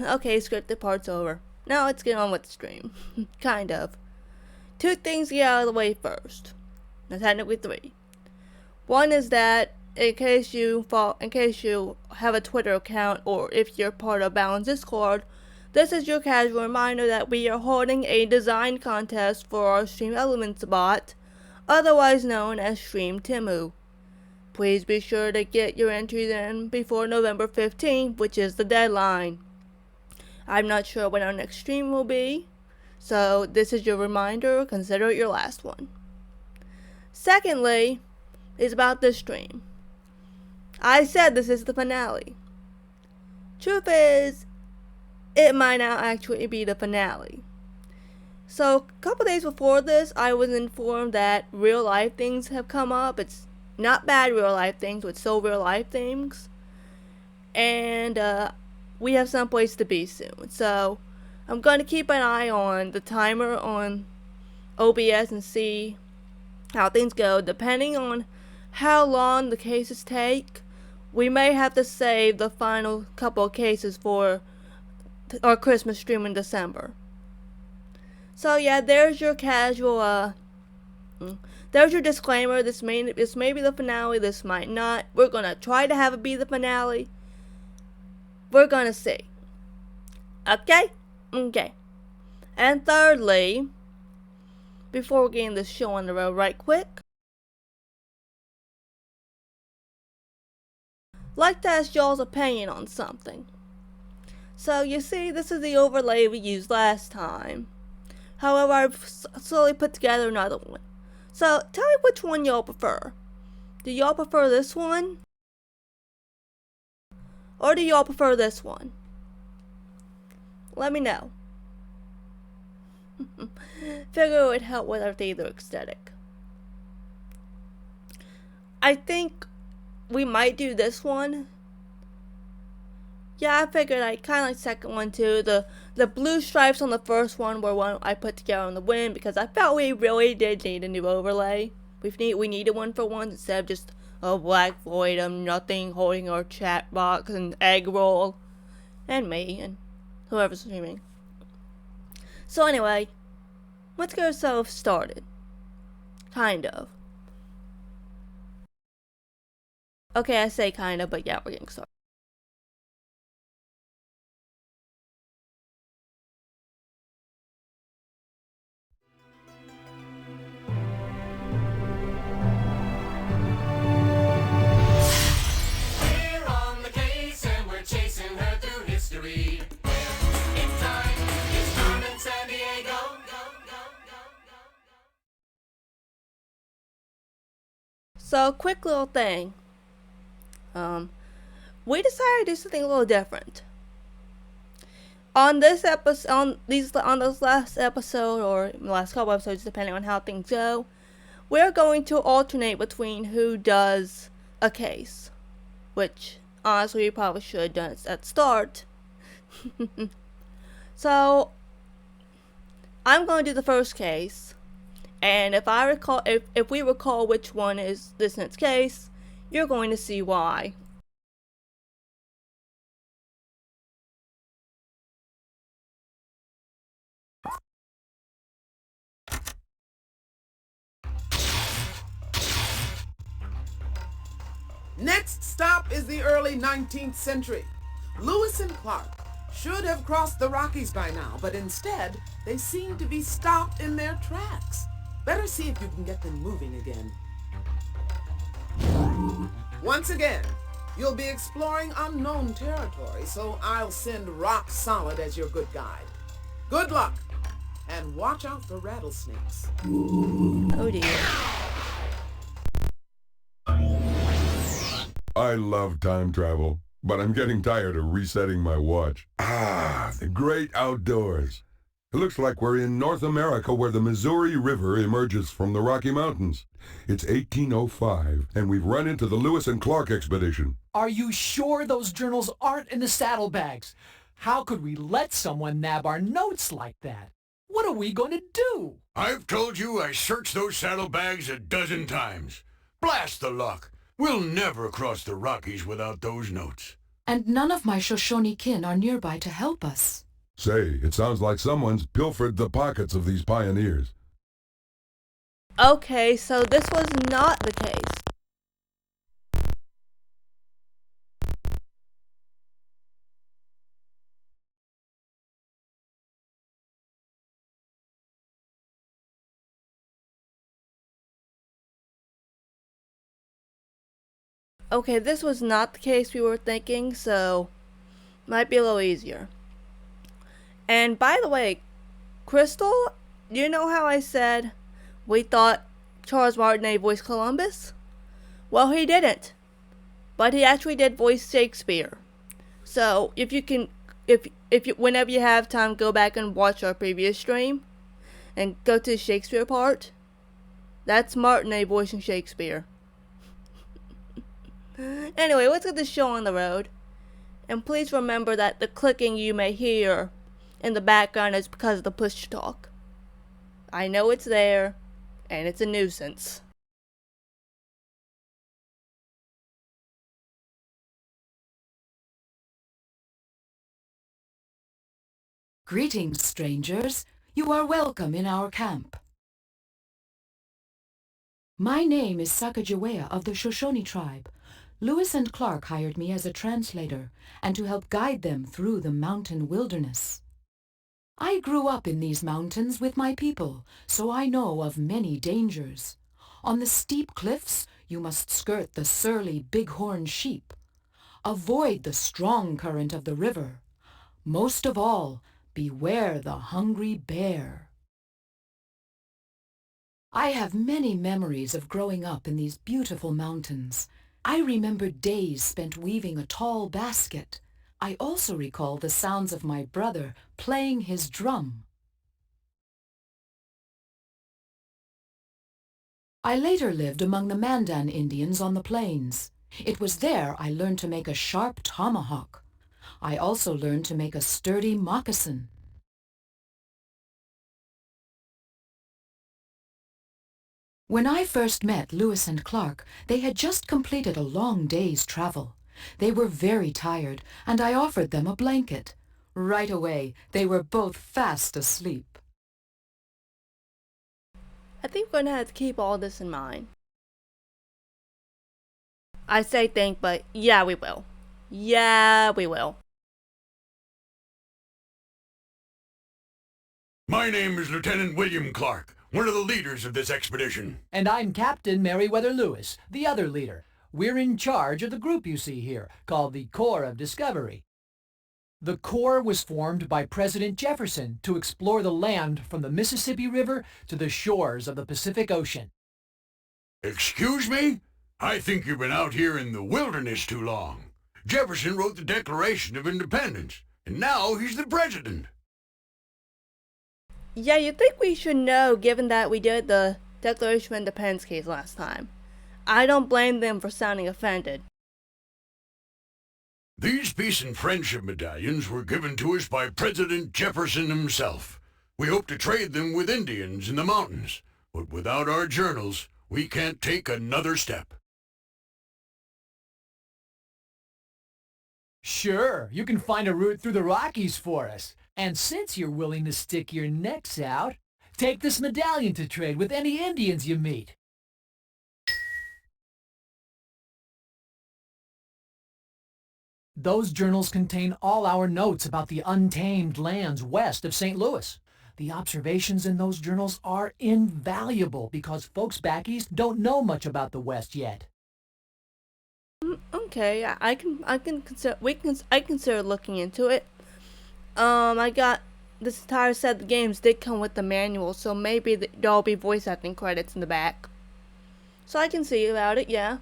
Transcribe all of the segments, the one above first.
Okay, scripted part's over. Now let's get on with the stream. Kind of. Two things to get out of the way first. Now technically three. One is that in case you have a Twitter account or if you're part of Balan's Discord, this is your casual reminder that we are holding a design contest for our Stream Elements bot, otherwise known as Stream Timu. Please be sure to get your entries in before November 15th, which is the deadline. I'm not sure when our next stream will be, so this is your reminder, consider it your last one. Secondly, is about this stream. I said this is the finale. Truth is, it might not actually be the finale. So, a couple days before this, I was informed that real life things have come up. It's not bad real life things, but still real life things. And we have someplace to be soon. So, I'm going to keep an eye on the timer on OBS and see how things go. Depending on how long the cases take, we may have to save the final couple of cases for our Christmas stream in December. So yeah, there's your casual, there's your disclaimer. This may be the finale, this might not. We're gonna try to have it be the finale. We're gonna see. Okay? Okay. And thirdly, before we get in the show on the road right quick, like to ask y'all's opinion on something. So you see, this is the overlay we used last time. However, I've slowly put together another one. So tell me which one y'all prefer. Do y'all prefer this one? Or do y'all prefer this one? Let me know. Figure it would help with our theater aesthetic. I think we might do this one. Yeah, I figured I kind of like the second one too. The blue stripes on the first one were one I put together on the whim because I felt we really did need a new overlay. We needed one for once instead of just a black void of nothing holding our chat box and egg roll. And me and whoever's streaming. So anyway, let's get ourselves started. Kind of. Okay, I say kind of, but yeah, we're getting started. We're on the case and we're chasing her through history. In time, it's Carmen Sandiego. So, quick little thing. We decided to do something a little different. On this episode, on this last episode, or the last couple episodes, depending on how things go, we're going to alternate between who does a case. Which, honestly, we probably should have done it at the start. So, I'm going to do the first case. And if we recall which one is this next case, you're going to see why. Next stop is the early 19th century. Lewis and Clark should have crossed the Rockies by now, but instead, they seem to be stopped in their tracks. Better see if you can get them moving again. Once again, you'll be exploring unknown territory, so I'll send Rock Solid as your good guide. Good luck, and watch out for rattlesnakes. Oh dear. I love time travel, but I'm getting tired of resetting my watch. Ah, the great outdoors. It looks like we're in North America where the Missouri River emerges from the Rocky Mountains. It's 1805, and we've run into the Lewis and Clark expedition. Are you sure those journals aren't in the saddlebags? How could we let someone nab our notes like that? What are we going to do? I've told you I searched those saddlebags a dozen times. Blast the luck. We'll never cross the Rockies without those notes. And none of my Shoshone kin are nearby to help us. Say, it sounds like someone's pilfered the pockets of these pioneers. Okay, so this was not the case. Okay, this was not the case we were thinking, so might be a little easier. And by the way, Crystal, you know how I said we thought Charles Martinet voiced Columbus? Well, he didn't. But he actually did voice Shakespeare. So, if you whenever you have time, go back and watch our previous stream and go to the Shakespeare part. That's Martinet voicing Shakespeare. Anyway, let's get this show on the road. And please remember that the clicking you may hear in the background is because of the push to talk. I know it's there, and it's a nuisance. Greetings, strangers. You are welcome in our camp. My name is Sacagawea of the Shoshone tribe. Lewis and Clark hired me as a translator and to help guide them through the mountain wilderness. I grew up in these mountains with my people, so I know of many dangers. On the steep cliffs, you must skirt the surly bighorn sheep. Avoid the strong current of the river. Most of all, beware the hungry bear. I have many memories of growing up in these beautiful mountains. I remember days spent weaving a tall basket. I also recall the sounds of my brother playing his drum. I later lived among the Mandan Indians on the plains. It was there I learned to make a sharp tomahawk. I also learned to make a sturdy moccasin. When I first met Lewis and Clark, they had just completed a long day's travel. They were very tired, and I offered them a blanket. Right away, they were both fast asleep. I think we're gonna have to keep all this in mind. I say think, but yeah, we will. Yeah, we will. My name is Lieutenant William Clark, one of the leaders of this expedition. And I'm Captain Meriwether Lewis, the other leader. We're in charge of the group you see here, called the Corps of Discovery. The Corps was formed by President Jefferson to explore the land from the Mississippi River to the shores of the Pacific Ocean. Excuse me? I think you've been out here in the wilderness too long. Jefferson wrote the Declaration of Independence, and now he's the president. Yeah, you'd think we should know, given that we did the Declaration of Independence case last time. I don't blame them for sounding offended. These peace and friendship medallions were given to us by President Jefferson himself. We hope to trade them with Indians in the mountains, but without our journals, we can't take another step. Sure, you can find a route through the Rockies for us. And since you're willing to stick your necks out, take this medallion to trade with any Indians you meet. Those journals contain all our notes about the untamed lands west of St. Louis. The observations in those journals are invaluable because folks back east don't know much about the West yet. Okay, I consider looking into it. I got this entire set of games did come with the manual, so maybe there'll be voice acting credits in the back. So I can see about it, yeah.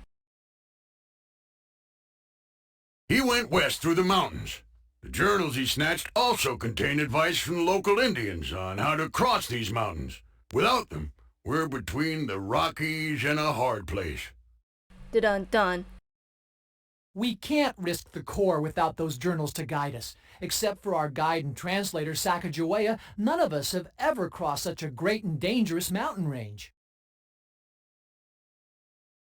He went west through the mountains. The journals he snatched also contain advice from the local Indians on how to cross these mountains. Without them, we're between the Rockies and a hard place. Dun. We can't risk the Corps without those journals to guide us. Except for our guide and translator, Sacagawea, none of us have ever crossed such a great and dangerous mountain range.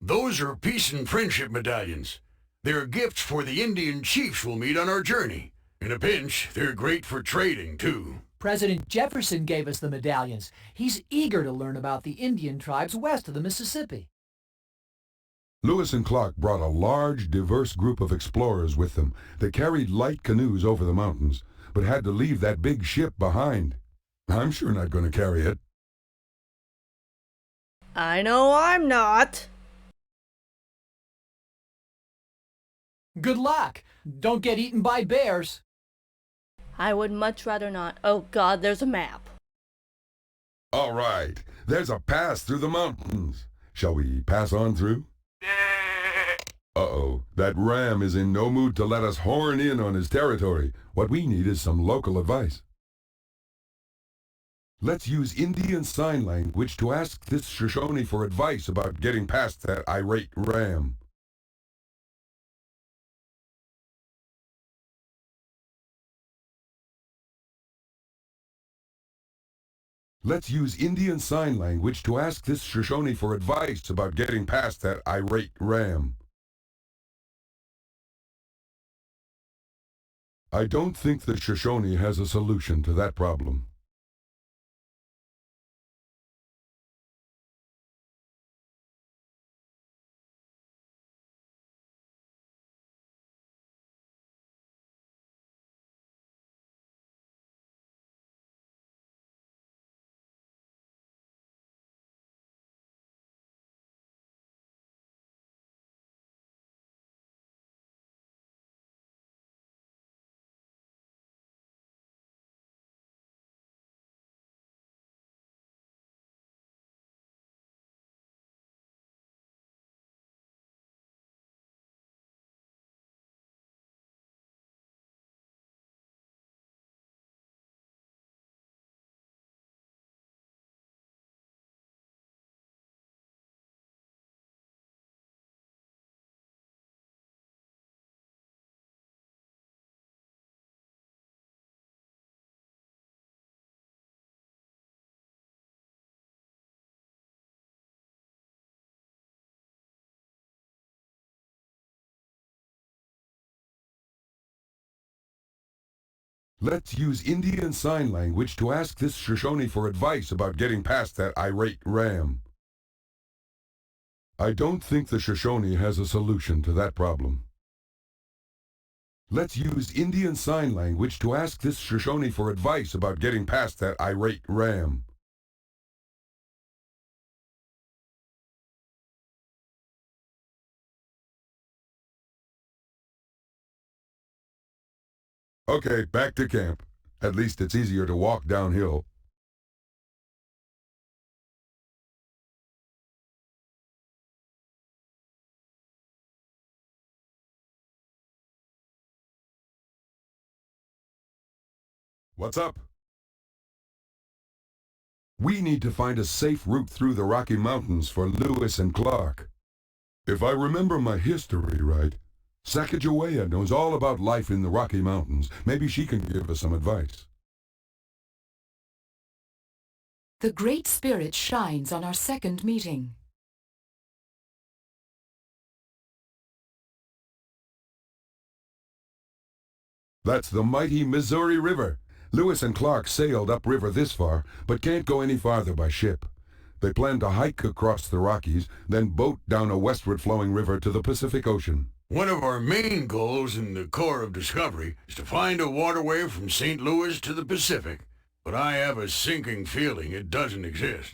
Those are peace and friendship medallions. They're gifts for the Indian chiefs we'll meet on our journey. In a pinch, they're great for trading, too. President Jefferson gave us the medallions. He's eager to learn about the Indian tribes west of the Mississippi. Lewis and Clark brought a large, diverse group of explorers with them that carried light canoes over the mountains, but had to leave that big ship behind. I'm sure not going to carry it. I know I'm not. Good luck. Don't get eaten by bears. I would much rather not. Oh God, there's a map. All right, there's a pass through the mountains. Shall we pass on through? Uh-oh, that ram is in no mood to let us horn in on his territory. What we need is some local advice. Let's use Indian Sign Language to ask this Shoshone for advice about getting past that irate ram. Let's use Indian Sign Language to ask this Shoshone for advice about getting past that irate ram. I don't think the Shoshone has a solution to that problem. Let's use Indian Sign Language to ask this Shoshone for advice about getting past that irate ram. I don't think the Shoshone has a solution to that problem. Let's use Indian Sign Language to ask this Shoshone for advice about getting past that irate ram. Okay, back to camp. At least it's easier to walk downhill. What's up? We need to find a safe route through the Rocky Mountains for Lewis and Clark. If I remember my history right, Sacagawea knows all about life in the Rocky Mountains. Maybe she can give us some advice. The Great Spirit shines on our second meeting. That's the mighty Missouri River. Lewis and Clark sailed upriver this far, but can't go any farther by ship. They plan to hike across the Rockies, then boat down a westward flowing river to the Pacific Ocean. One of our main goals in the Corps of Discovery is to find a waterway from St. Louis to the Pacific, but I have a sinking feeling it doesn't exist.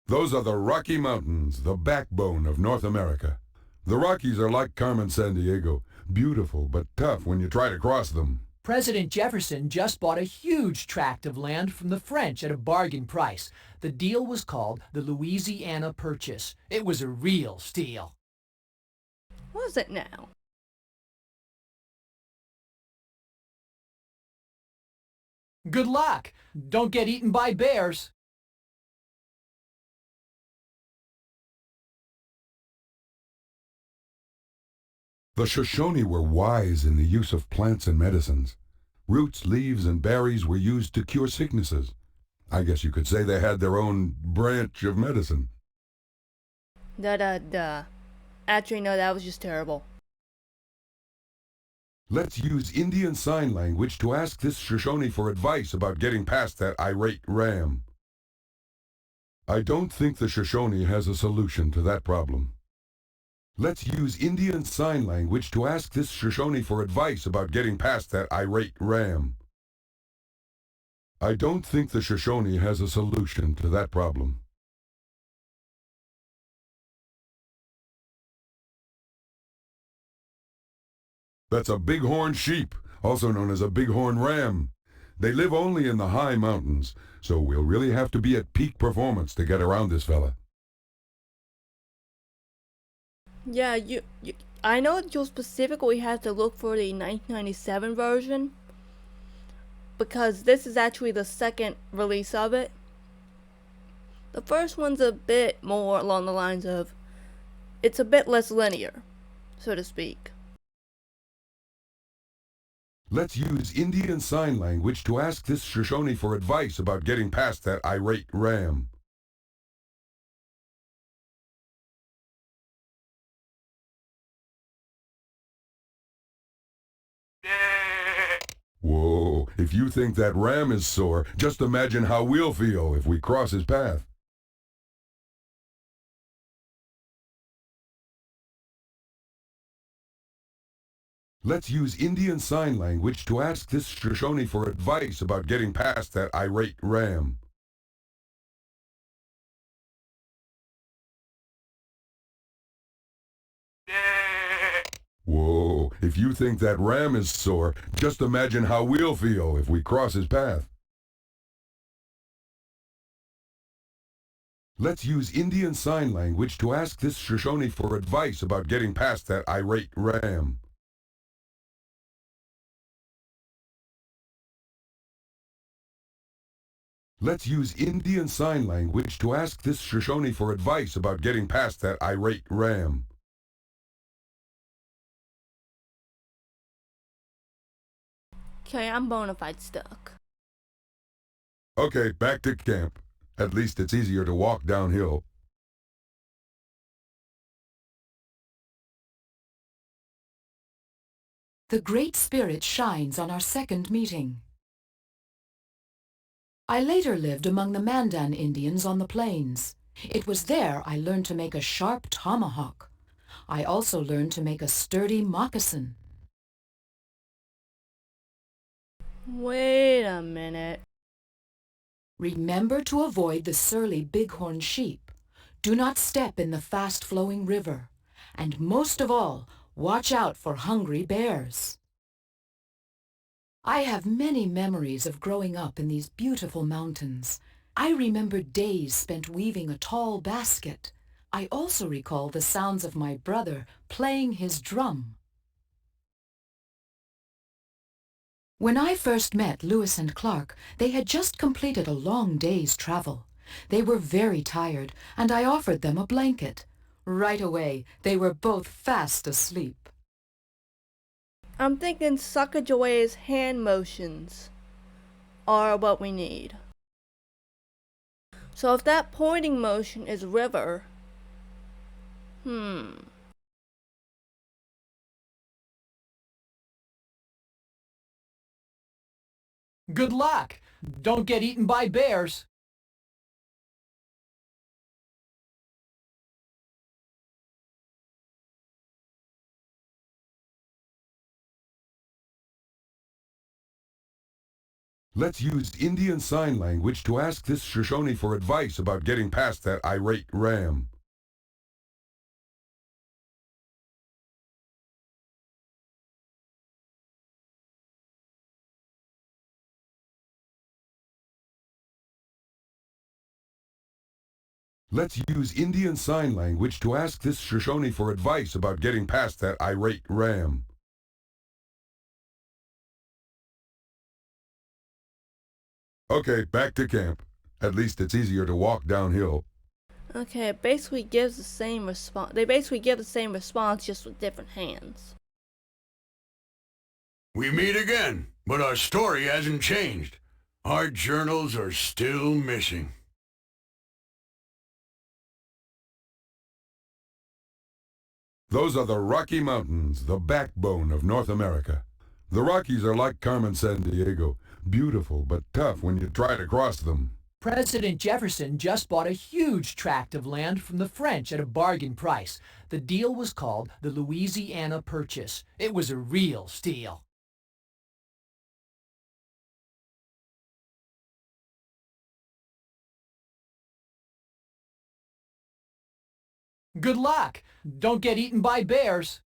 Those are the Rocky Mountains, the backbone of North America. The Rockies are like Carmen Sandiego, beautiful but tough when you try to cross them. President Jefferson just bought a huge tract of land from the French at a bargain price. The deal was called the Louisiana Purchase. It was a real steal. Was it now? Good luck. Don't get eaten by bears. The Shoshone were wise in the use of plants and medicines. Roots, leaves, and berries were used to cure sicknesses. I guess you could say they had their own branch of medicine. Actually, no, that was just terrible. Let's use Indian Sign Language to ask this Shoshone for advice about getting past that irate ram. I don't think the Shoshone has a solution to that problem. Let's use Indian Sign Language to ask this Shoshone for advice about getting past that irate ram. I don't think the Shoshone has a solution to that problem. That's a bighorn sheep, also known as a bighorn ram. They live only in the high mountains, so we'll really have to be at peak performance to get around this fella. Yeah, I know you specifically have to look for the 1997 version, because this is actually the second release of it. The first one's a bit more along the lines of, it's a bit less linear, so to speak. Let's use Indian Sign Language to ask this Shoshone for advice about getting past that irate ram. Whoa, if you think that ram is sore, just imagine how we'll feel if we cross his path. Let's use Indian Sign Language to ask this Shoshone for advice about getting past that irate ram. Whoa, if you think that ram is sore, just imagine how we'll feel if we cross his path. Let's use Indian Sign Language to ask this Shoshone for advice about getting past that irate ram. Let's use Indian Sign Language to ask this Shoshone for advice about getting past that irate ram. Okay, I'm bona fide stuck. Okay, back to camp. At least it's easier to walk downhill. The Great Spirit shines on our second meeting. I later lived among the Mandan Indians on the plains. It was there I learned to make a sharp tomahawk. I also learned to make a sturdy moccasin. Wait a minute. Remember to avoid the surly bighorn sheep. Do not step in the fast-flowing river. And most of all, watch out for hungry bears. I have many memories of growing up in these beautiful mountains. I remember days spent weaving a tall basket. I also recall the sounds of my brother playing his drum. When I first met Lewis and Clark, they had just completed a long day's travel. They were very tired, and I offered them a blanket. Right away, they were both fast asleep. I'm thinking Sacagawea's hand motions are what we need. So if that pointing motion is river, Good luck! Don't get eaten by bears! Let's use Indian Sign Language to ask this Shoshone for advice about getting past that irate ram. Let's use Indian Sign Language to ask this Shoshone for advice about getting past that irate ram. Okay, back to camp. At least it's easier to walk downhill. okay, it basically gives the same response. They basically give the same response, just with different hands. We meet again, but our story hasn't changed. Our journals are still missing. Those are the Rocky Mountains, the backbone of North America. The Rockies are like Carmen Sandiego, beautiful but tough when you try to cross them. President Jefferson just bought a huge tract of land from the French at a bargain price. The deal was called the Louisiana Purchase. It was a real steal. Good luck. Don't get eaten by bears.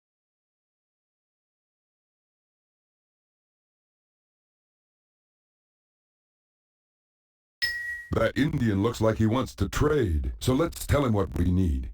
That Indian looks like he wants to trade, so let's tell him what we need.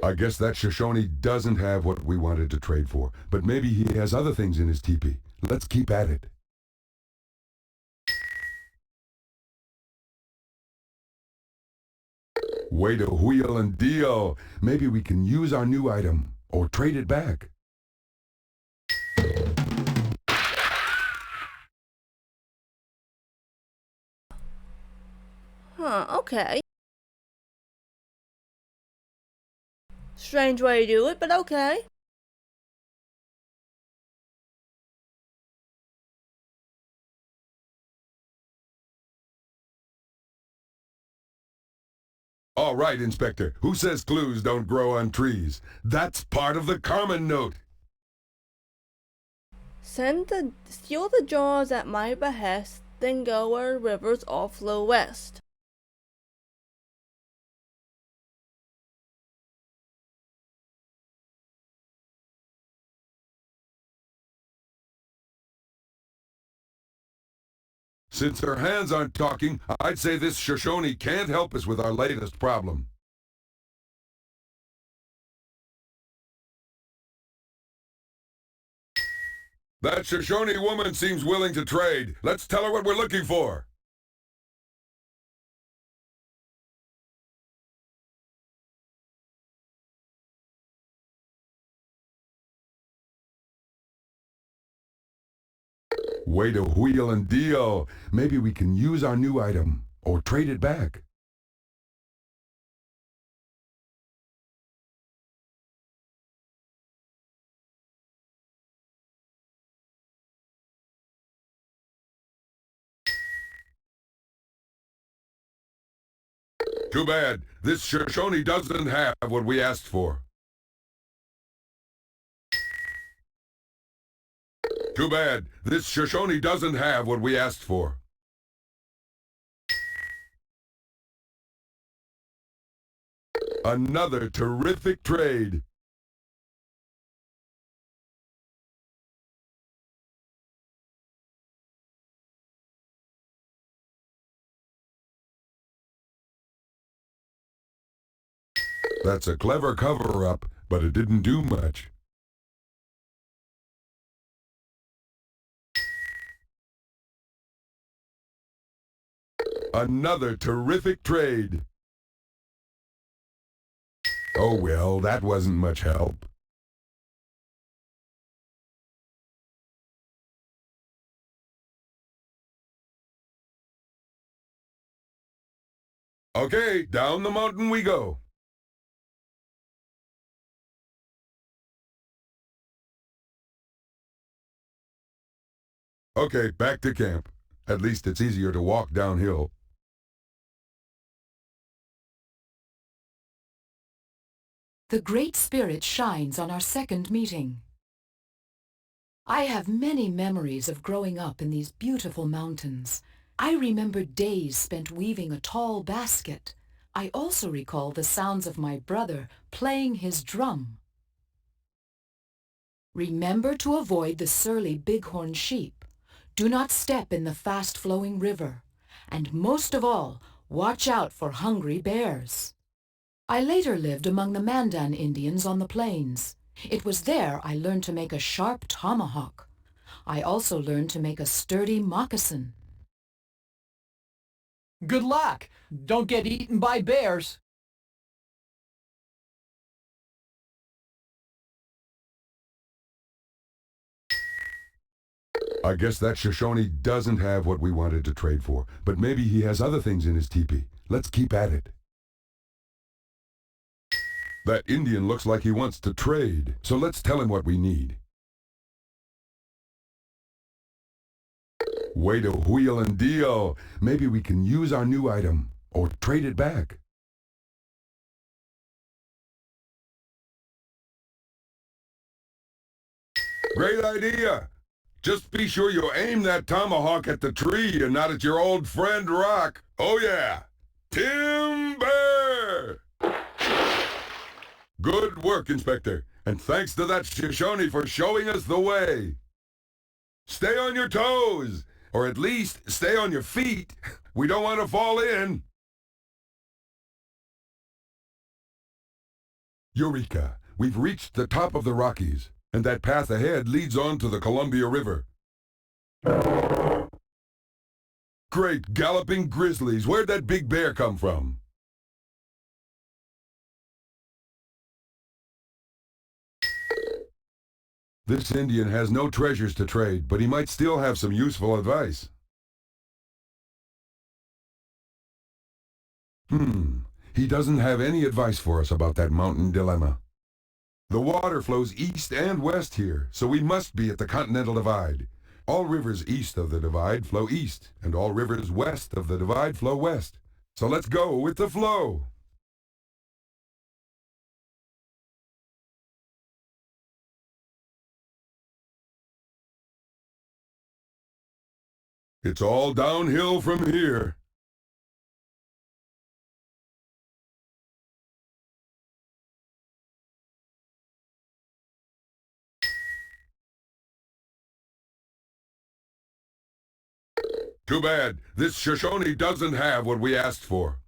I guess that Shoshone doesn't have what we wanted to trade for, but maybe he has other things in his teepee. Let's keep at it. Way to wheel and deal. Maybe we can use our new item, or trade it back. Huh, okay. Strange way to do it, but okay. All right, Inspector. Who says clues don't grow on trees? That's part of the Carmen note. Steal the jars at my behest, then go where rivers all flow west. Since her hands aren't talking, I'd say this Shoshone can't help us with our latest problem. That Shoshone woman seems willing to trade. Let's tell her what we're looking for. Way to wheel and deal. Maybe we can use our new item, or trade it back. Too bad. This Shoshone doesn't have what we asked for. Too bad. This Shoshone doesn't have what we asked for. Another terrific trade. That's a clever cover-up, but it didn't do much. Another terrific trade. Oh well, that wasn't much help. Okay, down the mountain we go. Okay, back to camp. At least it's easier to walk downhill. The Great Spirit shines on our second meeting. I have many memories of growing up in these beautiful mountains. I remember days spent weaving a tall basket. I also recall the sounds of my brother playing his drum. Remember to avoid the surly bighorn sheep. Do not step in the fast-flowing river. And most of all, watch out for hungry bears. I later lived among the Mandan Indians on the plains. It was there I learned to make a sharp tomahawk. I also learned to make a sturdy moccasin. Good luck. Don't get eaten by bears. I guess that Shoshone doesn't have what we wanted to trade for, but maybe he has other things in his teepee. Let's keep at it. That Indian looks like he wants to trade, so let's tell him what we need. Way to wheel and deal. Maybe we can use our new item, or trade it back. Great idea! Just be sure you aim that tomahawk at the tree and not at your old friend Rock. Oh yeah! Timber! Good work, Inspector, and thanks to that Shoshone for showing us the way. Stay on your toes, or at least stay on your feet. We don't want to fall in. Eureka! We've reached the top of the Rockies, and that path ahead leads on to the Columbia River. Great galloping grizzlies! Where'd that big bear come from? This Indian has no treasures to trade, but he might still have some useful advice. He doesn't have any advice for us about that mountain dilemma. The water flows east and west here, so we must be at the Continental Divide. All rivers east of the divide flow east, and all rivers west of the divide flow west. So let's go with the flow. It's all downhill from here. Too bad. This Shoshone doesn't have what we asked for.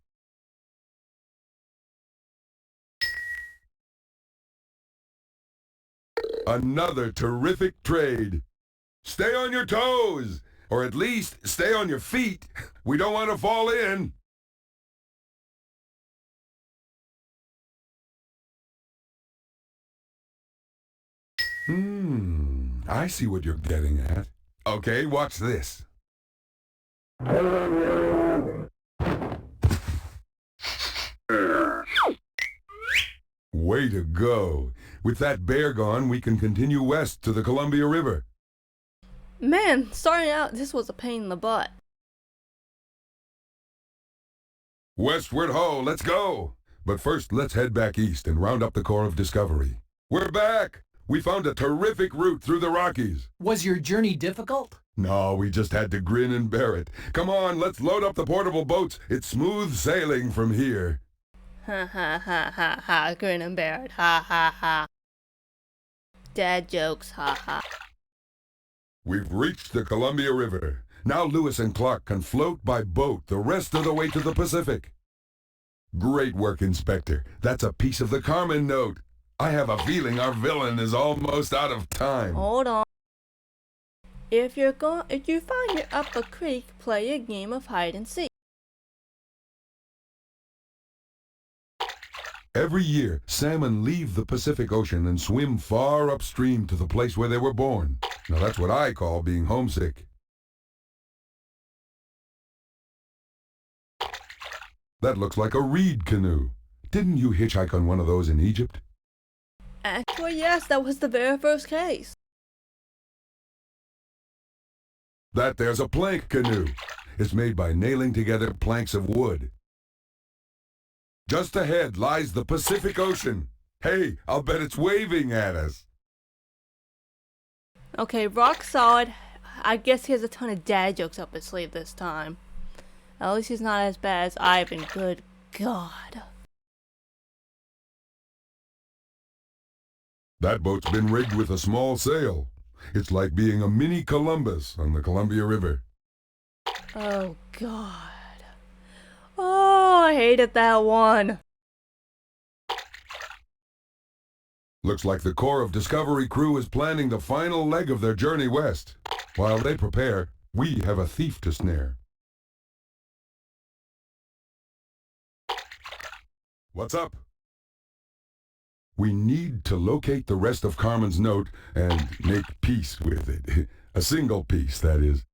Another terrific trade. Stay on your toes, or at least stay on your feet. We don't want to fall in. I see what you're getting at. Okay, watch this. Way to go. With that bear gone, we can continue west to the Columbia River. Man, starting out, this was a pain in the butt. Westward ho, let's go! But first, let's head back east and round up the core of Discovery. We're back! We found a terrific route through the Rockies. Was your journey difficult? No, we just had to grin and bear it. Come on, let's load up the portable boats. It's smooth sailing from here. Ha ha ha ha ha, grin and bear it, ha ha ha. Dad jokes, ha ha. We've reached the Columbia River. Now Lewis and Clark can float by boat the rest of the way to the Pacific. Great work, Inspector. That's a piece of the Carmen note. I have a feeling our villain is almost out of time. Hold on. If you find you're up a creek, play a game of hide and seek. Every year, salmon leave the Pacific Ocean and swim far upstream to the place where they were born. Now that's what I call being homesick. That looks like a reed canoe. Didn't you hitchhike on one of those in Egypt? Actually, yes, that was the very first case. That there's a plank canoe. It's made by nailing together planks of wood. Just ahead lies the Pacific Ocean. Hey, I'll bet it's waving at us. Okay, rock solid. I guess he has a ton of dad jokes up his sleeve this time. At least he's not as bad as Ivan. Good God. That boat's been rigged with a small sail. It's like being a mini Columbus on the Columbia River. Oh God. Oh, I hated that one. Looks like the core of Discovery crew is planning the final leg of their journey west. While they prepare, we have a thief to snare. What's up? We need to locate the rest of Carmen's note and make peace with it. A single piece, that is.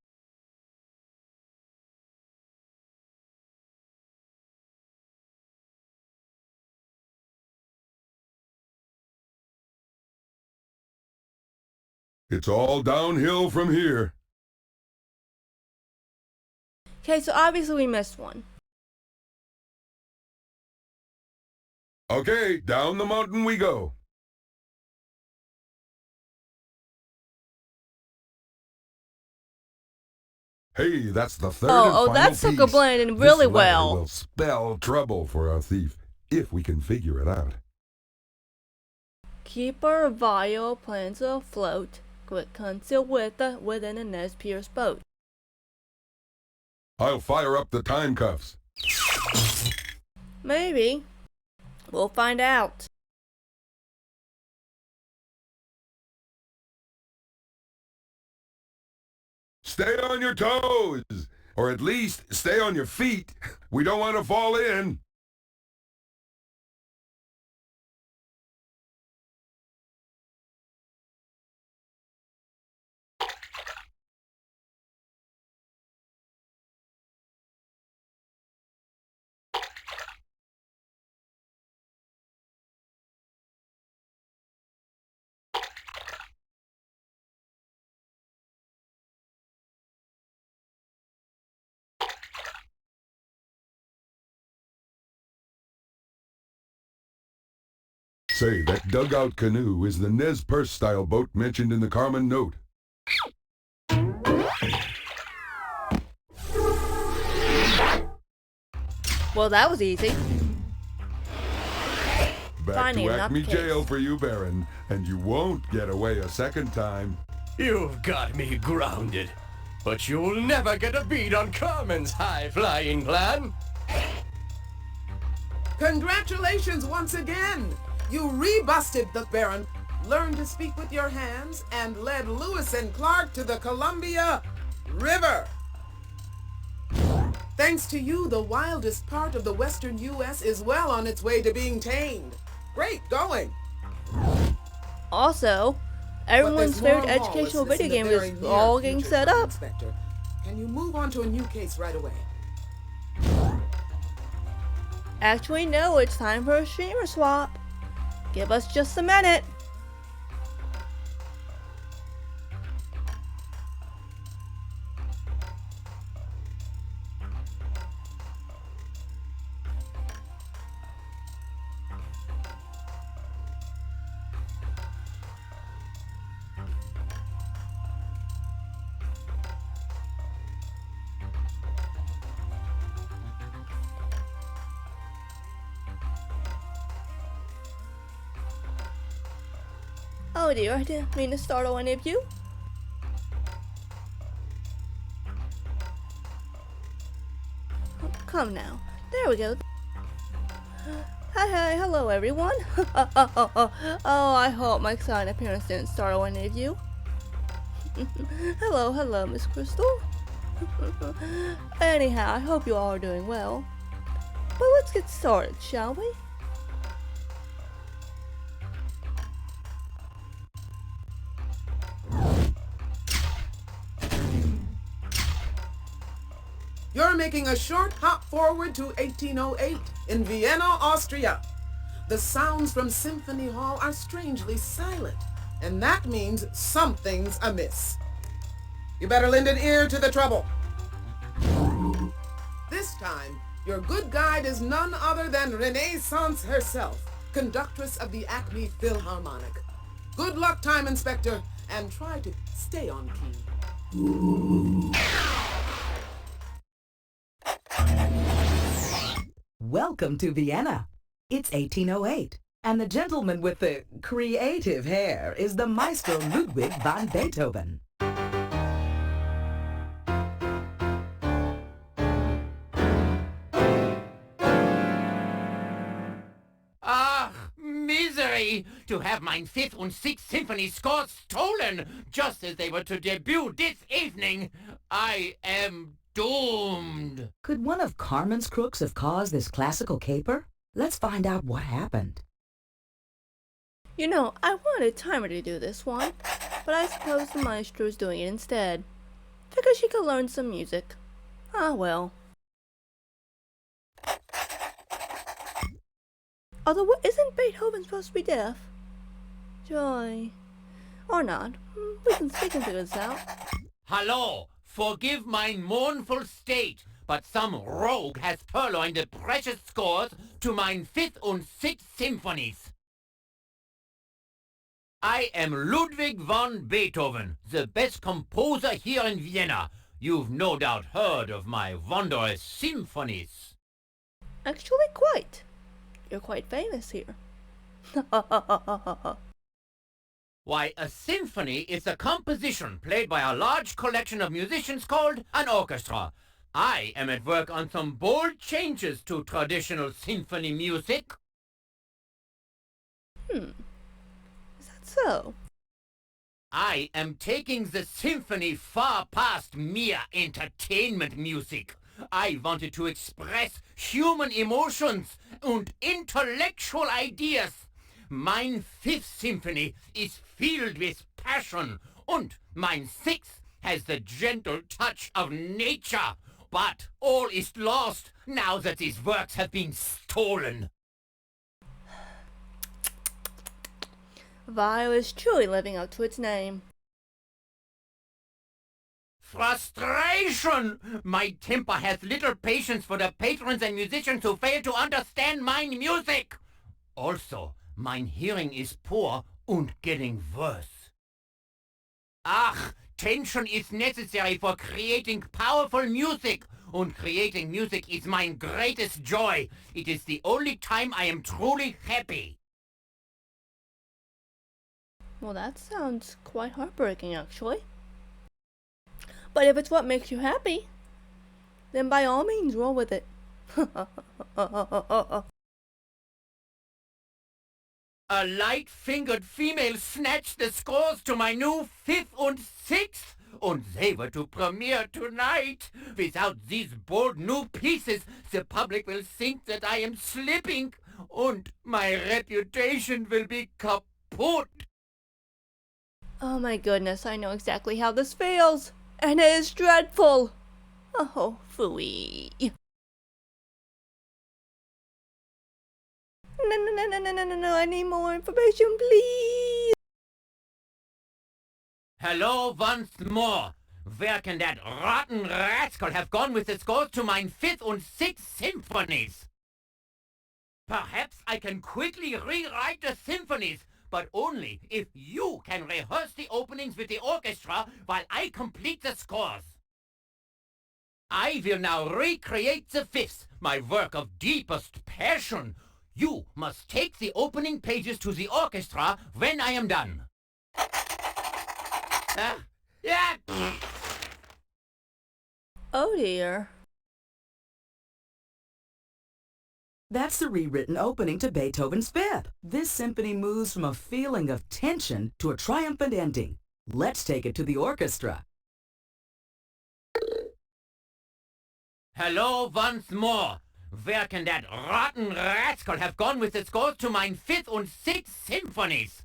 It's all downhill from here. Okay, so obviously we missed one. Okay, down the mountain we go. Hey, that's the third and Oh, final that's piece. Sucker blending really This letter well. will spell trouble for our thief, if we can figure it out. Keep our vile plans afloat. Quit conceal within a Nez Pierce boat. I'll fire up the time cuffs. Maybe. We'll find out. Stay on your toes, or at least stay on your feet. We don't want to fall in. Say, that dugout canoe is the Nez Perce-style boat mentioned in the Carmen note. Well, that was easy. Back Finding, to not Acme the Jail case. for you, Baron, and you won't get away a second time. You've got me grounded. But you'll never get a beat on Carmen's high-flying plan. Congratulations once again! You rebusted the Baron, learned to speak with your hands, and led Lewis and Clark to the Columbia River. Thanks to you, the wildest part of the western U.S. is well on its way to being tamed. Great going! Also, But everyone's there's favorite more educational lawlessness video in the game very is near all getting future, set Drug up. Inspector. Can you move on to a new case right away? Actually, no, it's time for a streamer swap. Give us just a minute. Oh dear, I didn't mean to startle any of you. Come now. There we go. Hi, hello everyone. Oh, I hope my sign appearance didn't startle any of you. Hello, Miss Crystal. Anyhow, I hope you all are doing well. But let's get started, shall we? You're making a short hop forward to 1808 in Vienna, Austria. The sounds from Symphony Hall are strangely silent, and that means something's amiss. You better lend an ear to the trouble. This time, your good guide is none other than Renaissance herself, conductress of the Acme Philharmonic. Good luck, Time Inspector, and try to stay on key. Welcome to Vienna. It's 1808, and the gentleman with the creative hair is the Maestro Ludwig van Beethoven. Ah, misery! To have mine fifth and sixth symphony scores stolen just as they were to debut this evening. I am doomed. Could one of Carmen's crooks have caused this classical caper? Let's find out what happened. You know, I wanted Timer to do this one, but I suppose the maestro's doing it instead. Figured she could learn some music. Ah well. Although, isn't Beethoven supposed to be deaf? Joy. Or not. We can figure this out. Hallo! Forgive my mournful state, but some rogue has purloined the precious scores to mine fifth and sixth symphonies. I am Ludwig von Beethoven, the best composer here in Vienna. You've no doubt heard of my wondrous symphonies. Actually, quite. You're quite famous here. Why, a symphony is a composition played by a large collection of musicians called an orchestra. I am at work on some bold changes to traditional symphony music. Is that so? I am taking the symphony far past mere entertainment music. I wanted to express human emotions and intellectual ideas. Mein fifth symphony is filled with passion, and mein sixth has the gentle touch of nature. But all is lost now that these works have been stolen. Vile is truly living up to its name. Frustration! My temper has little patience for the patrons and musicians who fail to understand mine music. Also, mine hearing is poor and getting worse. Ach, tension is necessary for creating powerful music, and creating music is mine greatest joy. It is the only time I am truly happy. Well, that sounds quite heartbreaking, actually. But if it's what makes you happy, then by all means roll with it. A light-fingered female snatched the scores to my new fifth and sixth, and they were to premiere tonight. Without these bold new pieces, the public will think that I am slipping, and my reputation will be kaput. Oh my goodness, I know exactly how this feels, and it is dreadful. Oh, phooey. No, I need more information, please. Hello once more. Where can that rotten rascal have gone with the scores to mine fifth and sixth symphonies? Perhaps I can quickly rewrite the symphonies, but only if you can rehearse the openings with the orchestra while I complete the scores. I will now recreate the fifths, my work of deepest passion. You must take the opening pages to the orchestra when I am done. Yeah. Oh dear. That's the rewritten opening to Beethoven's Fifth. This symphony moves from a feeling of tension to a triumphant ending. Let's take it to the orchestra. Hello once more. Where can that rotten rascal have gone with the scores to mine fifth and sixth symphonies?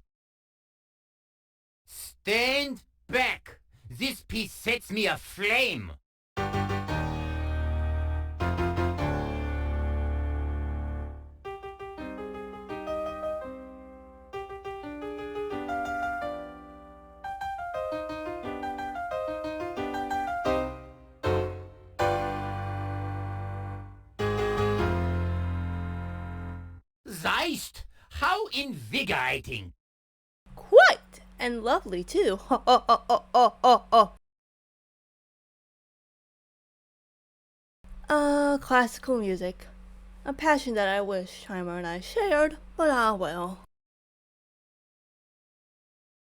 Stand back. This piece sets me aflame. Zeist! How invigorating! Quite! And lovely, too. Classical music. A passion that I wish Timer and I shared, but ah well.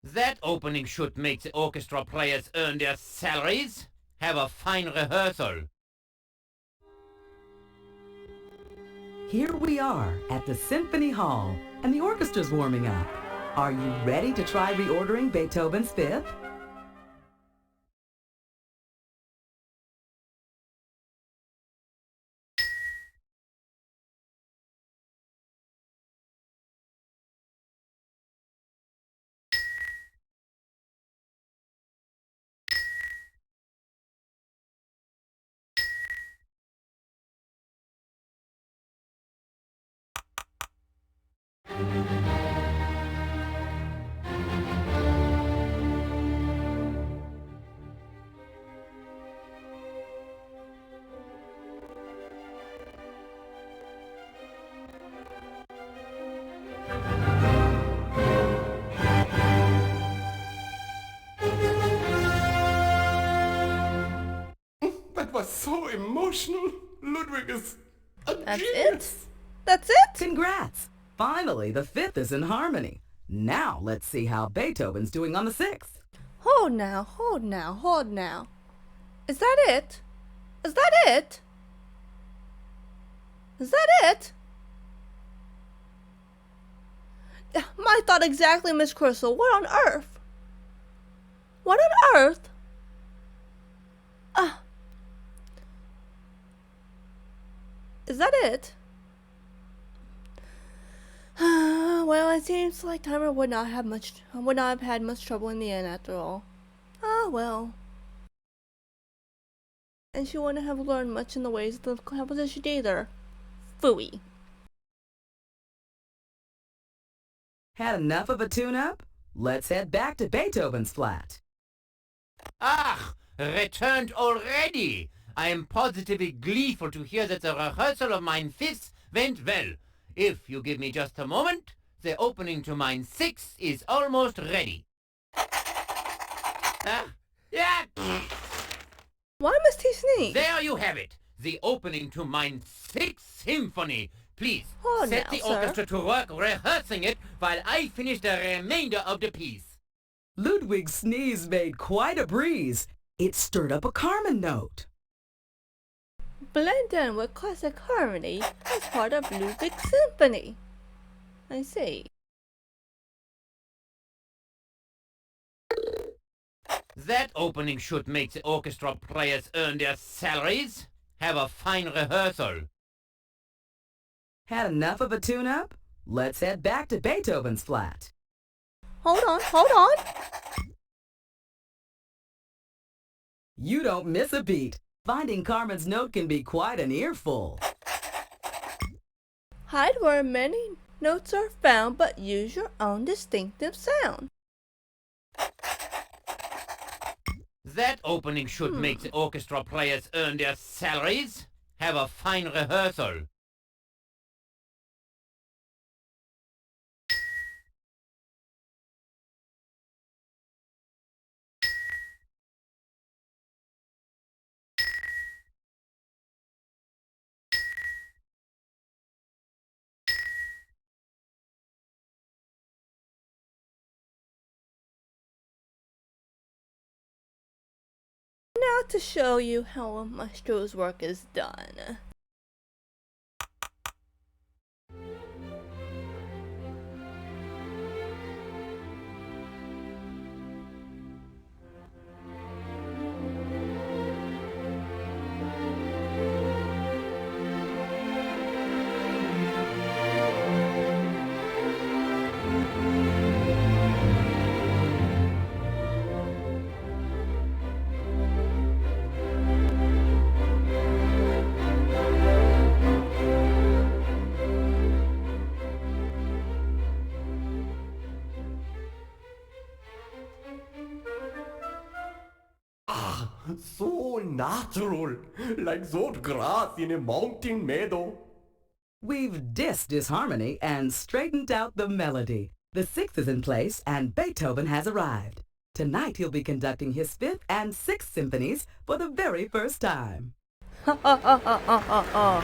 That opening should make the orchestra players earn their salaries. Have a fine rehearsal. Here we are at the Symphony Hall, and the orchestra's warming up. Are you ready to try reordering Beethoven's Fifth? was so emotional. Ludwig is a That's genius. it? That's it? Congrats! Finally, the fifth is in harmony. Now let's see how Beethoven's doing on the sixth. Hold now, hold now, hold now. Is that it? Is that it? Is that it? My thought exactly, Miss Crystal. What on earth? What on earth? Is that it? Well, it seems like Timer would not have had much trouble in the end after all. Ah, well. And she wouldn't have learned much in the ways of the composition either. Phooey. Had enough of a tune-up? Let's head back to Beethoven's flat. Ach, returned already. I am positively gleeful to hear that the rehearsal of mine fifth went well. If you give me just a moment, the opening to mine sixth is almost ready. Yeah. Why must he sneeze? There you have it. The opening to mine sixth symphony. Please, set now, the sir. orchestra to work rehearsing it while I finish the remainder of the piece. Ludwig's sneeze made quite a breeze. It stirred up a Carmen note. Blend in with classic harmony as part of Ludwig's symphony. I see. That opening should make the orchestra players earn their salaries. Have a fine rehearsal. Had enough of a tune-up? Let's head back to Beethoven's flat. Hold on, hold on. You don't miss a beat. Finding Carmen's note can be quite an earful. Hide where many notes are found, but use your own distinctive sound. That opening should make the orchestra players earn their salaries. Have a fine rehearsal. Now to show you how a maestro's work is done. So natural, like that grass in a mountain meadow. We've dissed disharmony and straightened out the melody. The sixth is in place and Beethoven has arrived. Tonight he'll be conducting his fifth and sixth symphonies for the very first time. Ha ha ha ha ha ha ha.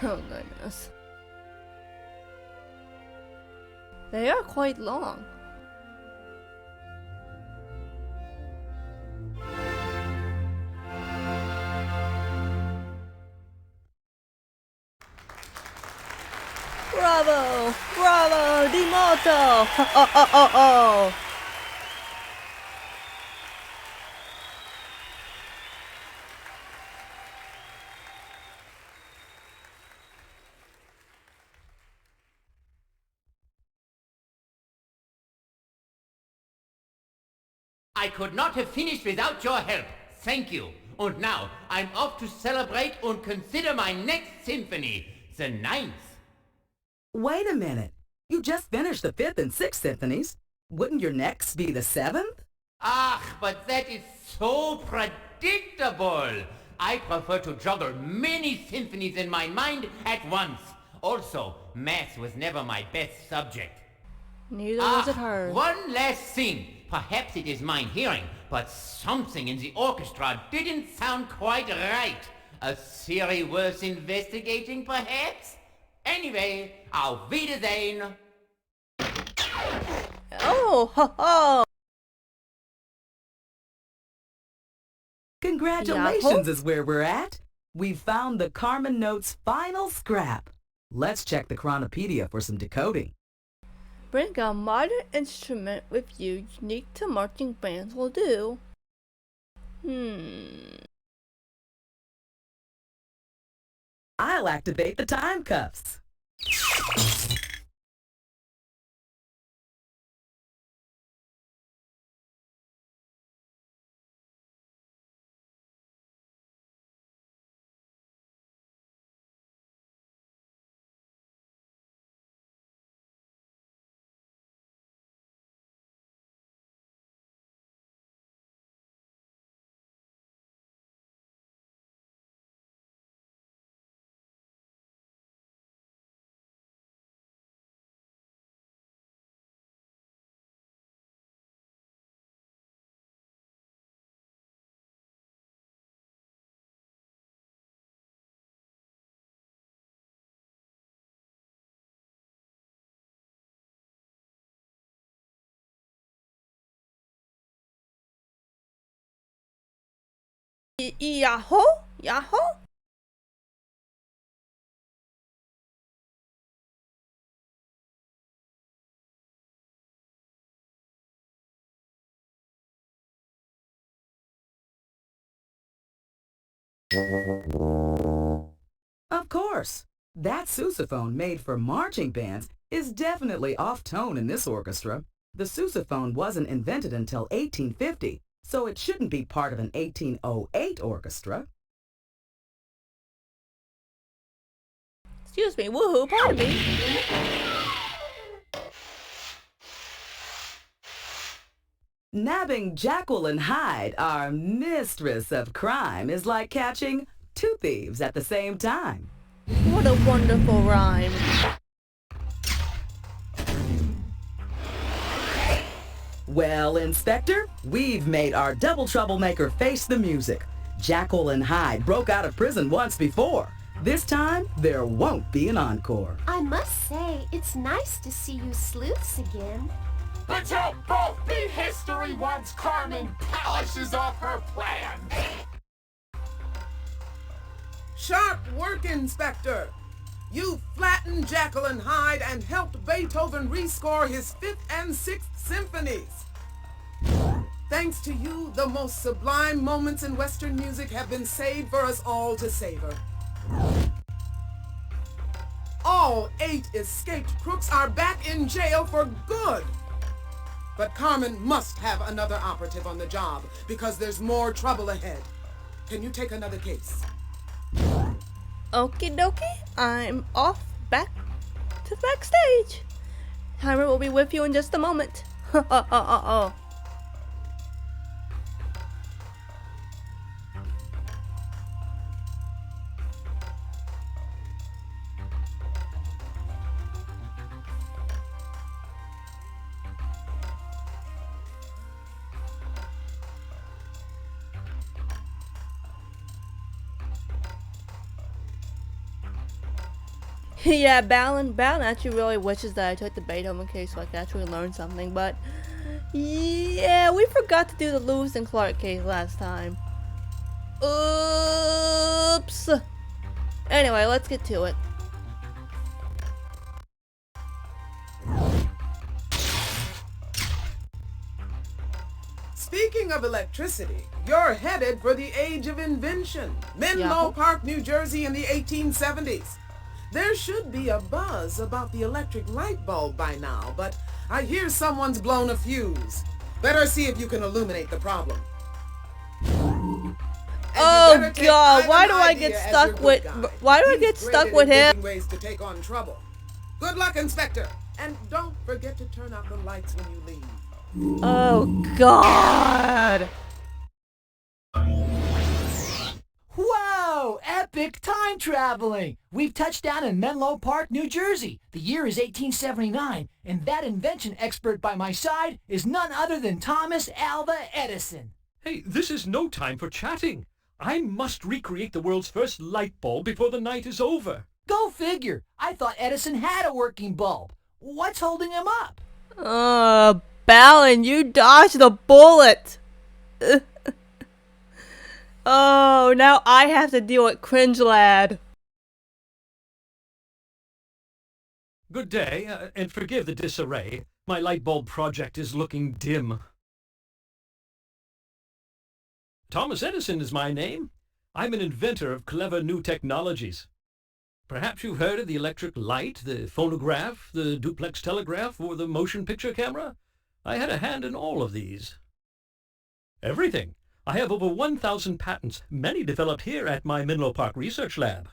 Oh goodness. They are quite long. Bravo! Bravo! Di molto! Oh, oh, oh, oh. I could not have finished without your help. Thank you. And now I'm off to celebrate and consider my next symphony, the ninth. Wait a minute. You just finished the 5th and 6th symphonies. Wouldn't your next be the 7th? Ah, but that is so predictable. I prefer to juggle many symphonies in my mind at once. Also, math was never my best subject. Neither was it hers. One last thing. Perhaps it is mine hearing, but something in the orchestra didn't sound quite right. A theory worth investigating, perhaps? Anyway, auf Wiedersehen. Oh, ho, ho. Congratulations is where we're at. We've found the Carmen Notes' final scrap. Let's check the Chronopedia for some decoding. Bring a modern instrument with you unique to marching bands will do. I'll activate the time cuffs. Yahoo? Yahoo? Of course. That sousaphone made for marching bands is definitely off-tone in this orchestra. The sousaphone wasn't invented until 1850, so it shouldn't be part of an 1808 orchestra. Excuse me, woohoo, pardon me. Nabbing Jekyll and Hyde, our mistress of crime, is like catching two thieves at the same time. What a wonderful rhyme. Well, Inspector, we've made our double troublemaker face the music. Jekyll and Hyde broke out of prison once before. This time, there won't be an encore. I must say, it's nice to see you sleuths again. But you'll both be history once Carmen polishes off her plan. Sharp work, Inspector. You flattened Jekyll and Hyde and helped Beethoven rescore his 5th and 6th symphonies. Thanks to you, the most sublime moments in Western music have been saved for us all to savor. All 8 escaped crooks are back in jail for good. But Carmen must have another operative on the job because there's more trouble ahead. Can you take another case? Okie dokie, I'm off back to the backstage. Timer will be with you in just a moment. Yeah, Balan actually really wishes that I took the Beethoven case so I could actually learn something, but yeah, we forgot to do the Lewis and Clark case last time. Oops. Anyway, let's get to it. Speaking of electricity, you're headed for the age of invention. Menlo Park, New Jersey in the 1870s. There should be a buzz about the electric light bulb by now, but I hear someone's blown a fuse. Better see if you can illuminate the problem. Oh better take God! Ivan Why do I Idea get as stuck your with? good guy. Why do I He's get great stuck at with him? inventing ways to take on trouble. Good luck, Inspector. And don't forget to turn out the lights when you leave. Oh God! Whoa! Epic time traveling! We've touched down in Menlo Park, New Jersey. The year is 1879, and that invention expert by my side is none other than Thomas Alva Edison. Hey, this is no time for chatting. I must recreate the world's first light bulb before the night is over. Go figure. I thought Edison had a working bulb. What's holding him up? Balan, you dodged the bullet. Oh, now I have to deal with Cringe Lad. Good day, and forgive the disarray. My light bulb project is looking dim. Thomas Edison is my name. I'm an inventor of clever new technologies. Perhaps you've heard of the electric light, the phonograph, the duplex telegraph, or the motion picture camera? I had a hand in all of these. Everything. I have over 1,000 patents, many developed here at my Menlo Park Research Lab.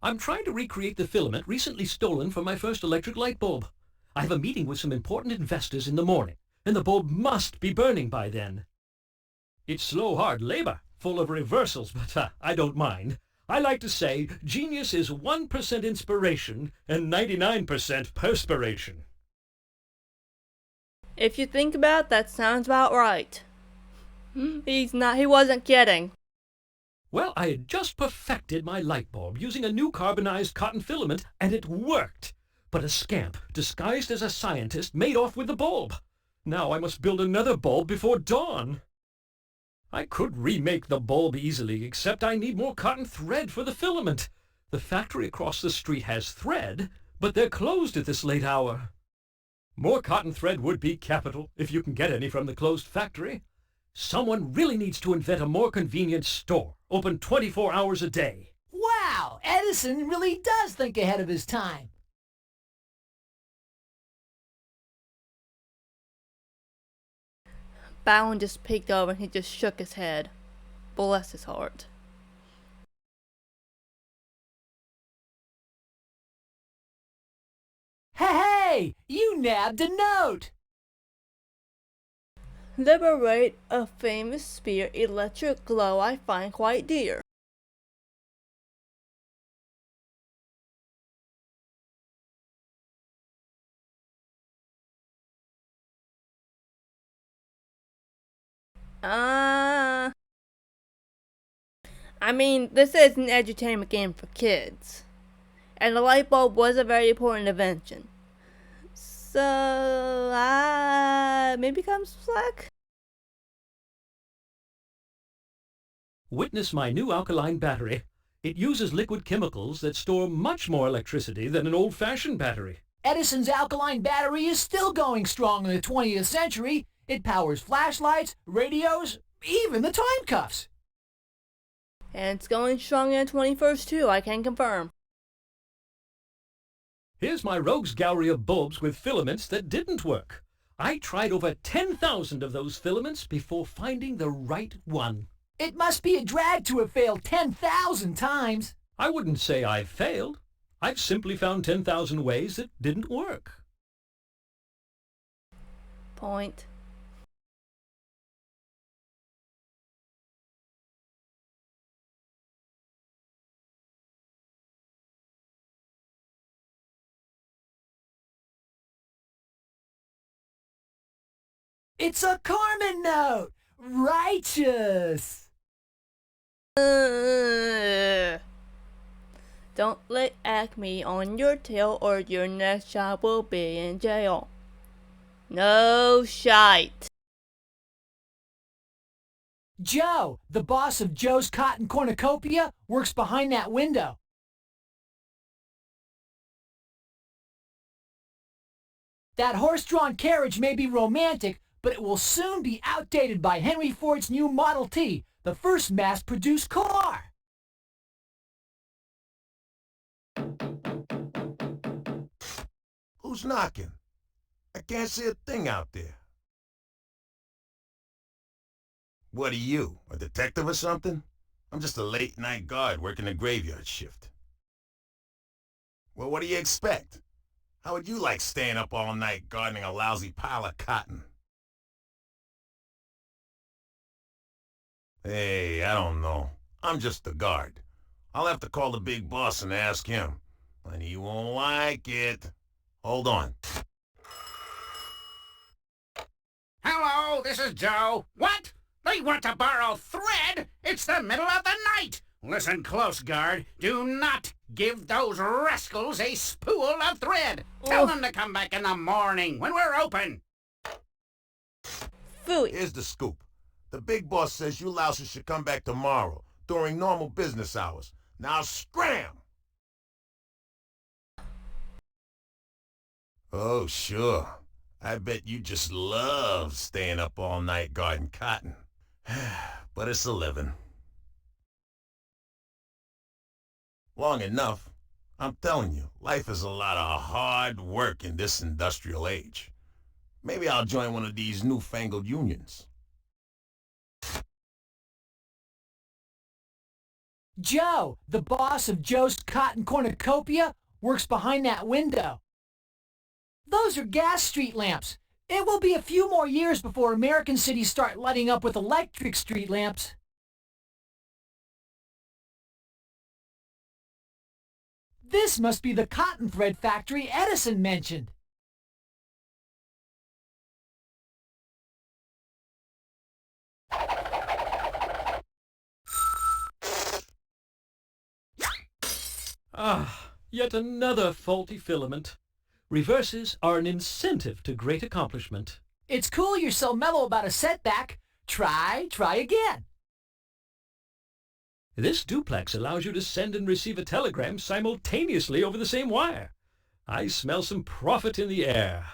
I'm trying to recreate the filament recently stolen from my first electric light bulb. I have a meeting with some important investors in the morning, and the bulb must be burning by then. It's slow, hard labor, full of reversals, but I don't mind. I like to say genius is 1% inspiration and 99% perspiration. If you think about it, that sounds about right. He wasn't kidding. Well, I had just perfected my light bulb using a new carbonized cotton filament, and it worked. But a scamp, disguised as a scientist, made off with the bulb. Now I must build another bulb before dawn. I could remake the bulb easily, except I need more cotton thread for the filament. The factory across the street has thread, but they're closed at this late hour. More cotton thread would be capital, if you can get any from the closed factory. Someone really needs to invent a more convenient store, open 24 hours a day. Wow! Edison really does think ahead of his time. Balan just peeked over and he just shook his head. Bless his heart. Hey! You nabbed a note! Liberate a famous spear, electric glow I find quite dear. I mean, this is an edutainment game for kids. And the light bulb was a very important invention. So, maybe come slack? Witness my new alkaline battery. It uses liquid chemicals that store much more electricity than an old-fashioned battery. Edison's alkaline battery is still going strong in the 20th century. It powers flashlights, radios, even the time cuffs. And it's going strong in the 21st too, I can confirm. Here's my rogues gallery of bulbs with filaments that didn't work. I tried over 10,000 of those filaments before finding the right one. It must be a drag to have failed 10,000 times. I wouldn't say I've failed. I've simply found 10,000 ways that didn't work. Point. It's a Carmen note! Righteous! Don't let Acme on your tail or your next job will be in jail. No shite. Joe, the boss of Joe's Cotton Cornucopia, works behind that window. That horse-drawn carriage may be romantic, but it will soon be outdated by Henry Ford's new Model T, the first mass-produced car. Who's knocking? I can't see a thing out there. What are you, a detective or something? I'm just a late-night guard working a graveyard shift. Well, what do you expect? How would you like staying up all night guarding a lousy pile of cotton? Hey, I don't know. I'm just a guard. I'll have to call the big boss and ask him. And he won't like it. Hold on. Hello, this is Joe. What? They want to borrow thread? It's the middle of the night. Listen close, guard. Do not give those rascals a spool of thread. Tell them to come back in the morning when we're open. Phooey. Here's the scoop. The big boss says you louses should come back tomorrow during normal business hours. Now scram! Oh, sure. I bet you just love staying up all night guarding cotton. But it's a living. Long enough. I'm telling you, life is a lot of hard work in this industrial age. Maybe I'll join one of these newfangled unions. Joe, the boss of Joe's Cotton Cornucopia, works behind that window. Those are gas street lamps. It will be a few more years before American cities start lighting up with electric street lamps. This must be the cotton thread factory Edison mentioned. Ah, yet another faulty filament. Reverses are an incentive to great accomplishment. It's cool you're so mellow about a setback. Try again. This duplex allows you to send and receive a telegram simultaneously over the same wire. I smell some profit in the air.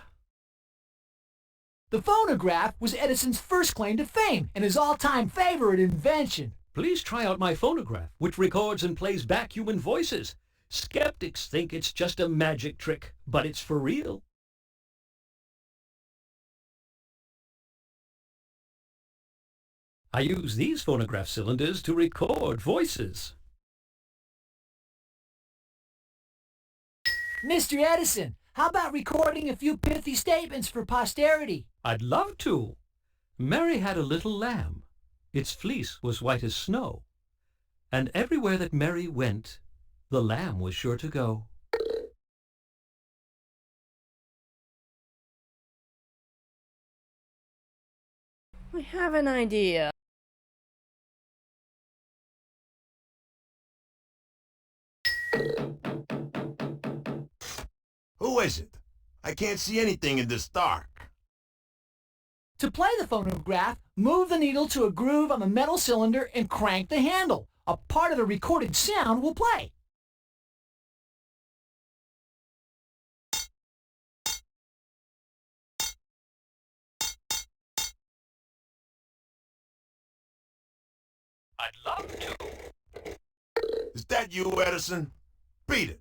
The phonograph was Edison's first claim to fame and his all-time favorite invention. Please try out my phonograph, which records and plays back human voices. Skeptics think it's just a magic trick, but it's for real. I use these phonograph cylinders to record voices. Mr. Edison, how about recording a few pithy statements for posterity? I'd love to. Mary had a little lamb. Its fleece was white as snow. And everywhere that Mary went, the lamb was sure to go. I have an idea. Who is it? I can't see anything in this dark. To play the phonograph, move the needle to a groove on the metal cylinder and crank the handle. A part of the recorded sound will play. I'd love to. Is that you, Edison? Beat it.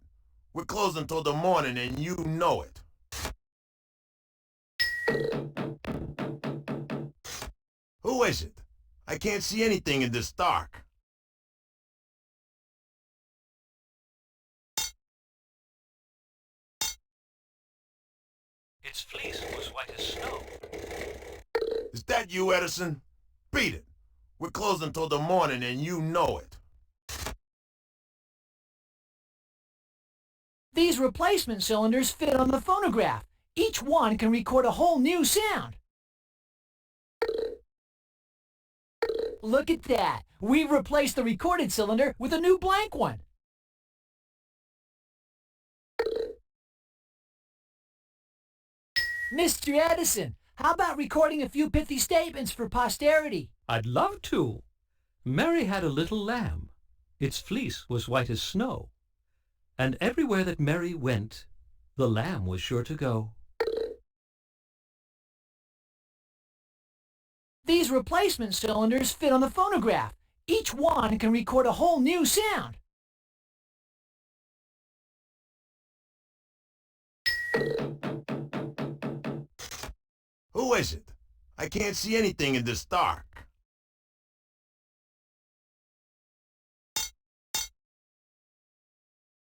We're closing till the morning and you know it. Who is it? I can't see anything in this dark. Its fleece was white as snow. Is that you, Edison? Beat it. We're closing till the morning and you know it. These replacement cylinders fit on the phonograph. Each one can record a whole new sound. Look at that. We've replaced the recorded cylinder with a new blank one. Mr. Edison, how about recording a few pithy statements for posterity? I'd love to. Mary had a little lamb. Its fleece was white as snow. And everywhere that Mary went, the lamb was sure to go. These replacement cylinders fit on the phonograph. Each one can record a whole new sound. Who is it? I can't see anything in this dark.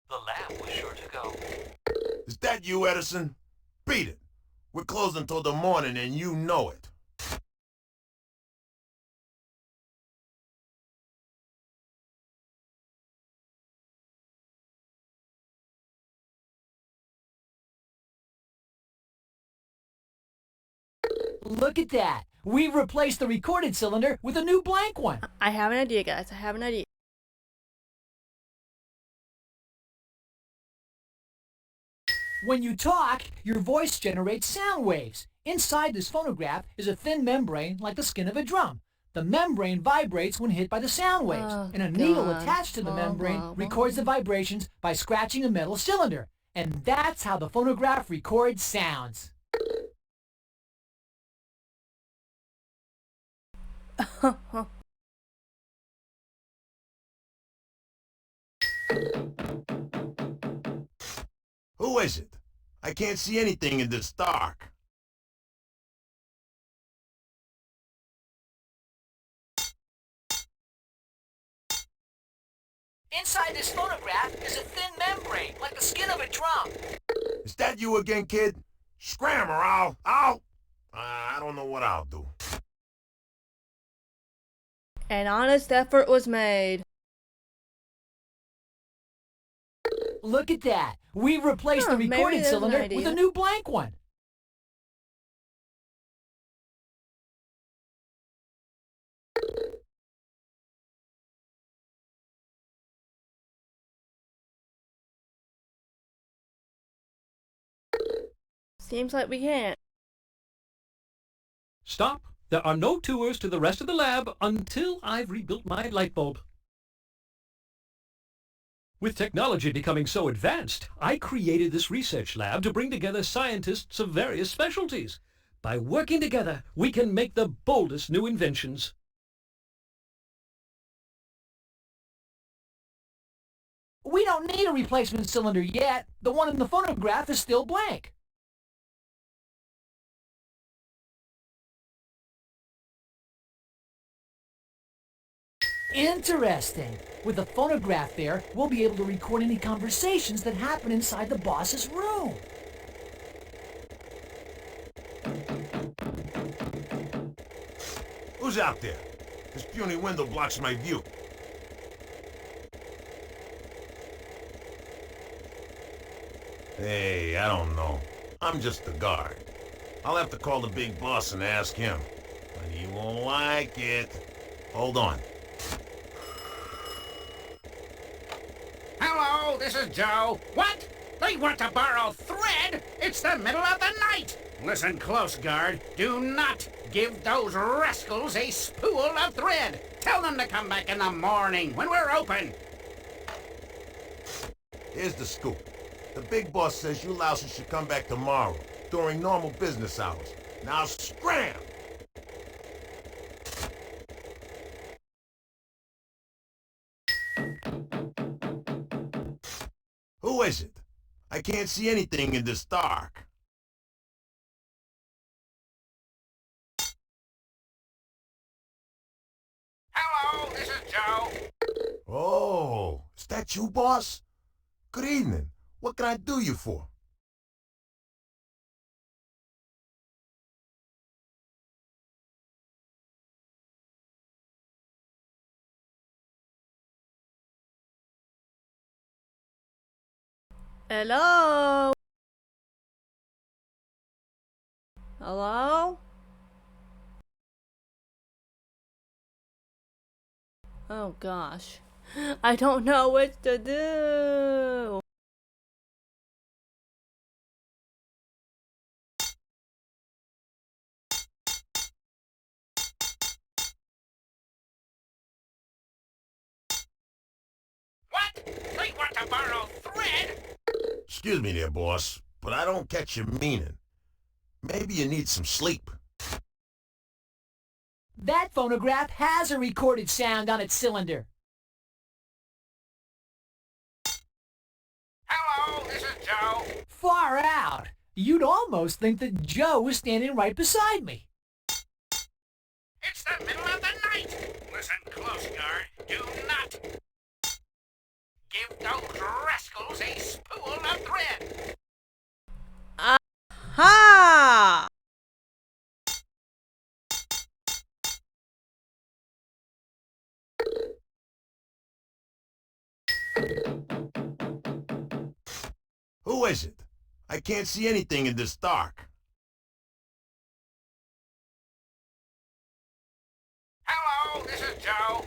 The lab was sure to go. Is that you, Edison? Beat it. We're closing till the morning and you know it. Look at that. We've replaced the recorded cylinder with a new blank one. I have an idea, guys. I have an idea. When you talk, your voice generates sound waves. Inside this phonograph is a thin membrane like the skin of a drum. The membrane vibrates when hit by the sound waves, and a needle attached to the membrane records the vibrations by scratching a metal cylinder. And that's how the phonograph records sounds. Who is it? I can't see anything in this dark. Inside this phonograph is a thin membrane like the skin of a drum. Is that you again, kid? Scram or I'll... I don't know what I'll do. An honest effort was made. Look at that. We've replaced the maybe recorded there's an cylinder with idea. a new blank one. Seems like we can't. Stop. There are no tours to the rest of the lab until I've rebuilt my light bulb. With technology becoming so advanced, I created this research lab to bring together scientists of various specialties. By working together, we can make the boldest new inventions. We don't need a replacement cylinder yet. The one in the phonograph is still blank. Interesting. With the phonograph there, we'll be able to record any conversations that happen inside the boss's room. Who's out there? This puny window blocks my view. Hey, I don't know. I'm just the guard. I'll have to call the big boss and ask him. But he won't like it. Hold on. Hello, this is Joe. What? They want to borrow thread? It's the middle of the night. Listen close, guard. Do not give those rascals a spool of thread. Tell them to come back in the morning when we're open. Here's the scoop. The big boss says you louses should come back tomorrow, during normal business hours. Now scram! Who is it? I can't see anything in this dark. Hello, this is Joe. Oh, is that you, boss? Good evening. What can I do you for? Hello? Hello? Oh gosh. I don't know what to do. What? They want to borrow thread? Excuse me there, boss, but I don't catch your meaning. Maybe you need some sleep. That phonograph has a recorded sound on its cylinder. Hello, this is Joe. Far out. You'd almost think that Joe was standing right beside me. It's the middle of the night. Listen close, guard. Do not give those rascals Who is it? I can't see anything in this dark. Hello, this is Joe.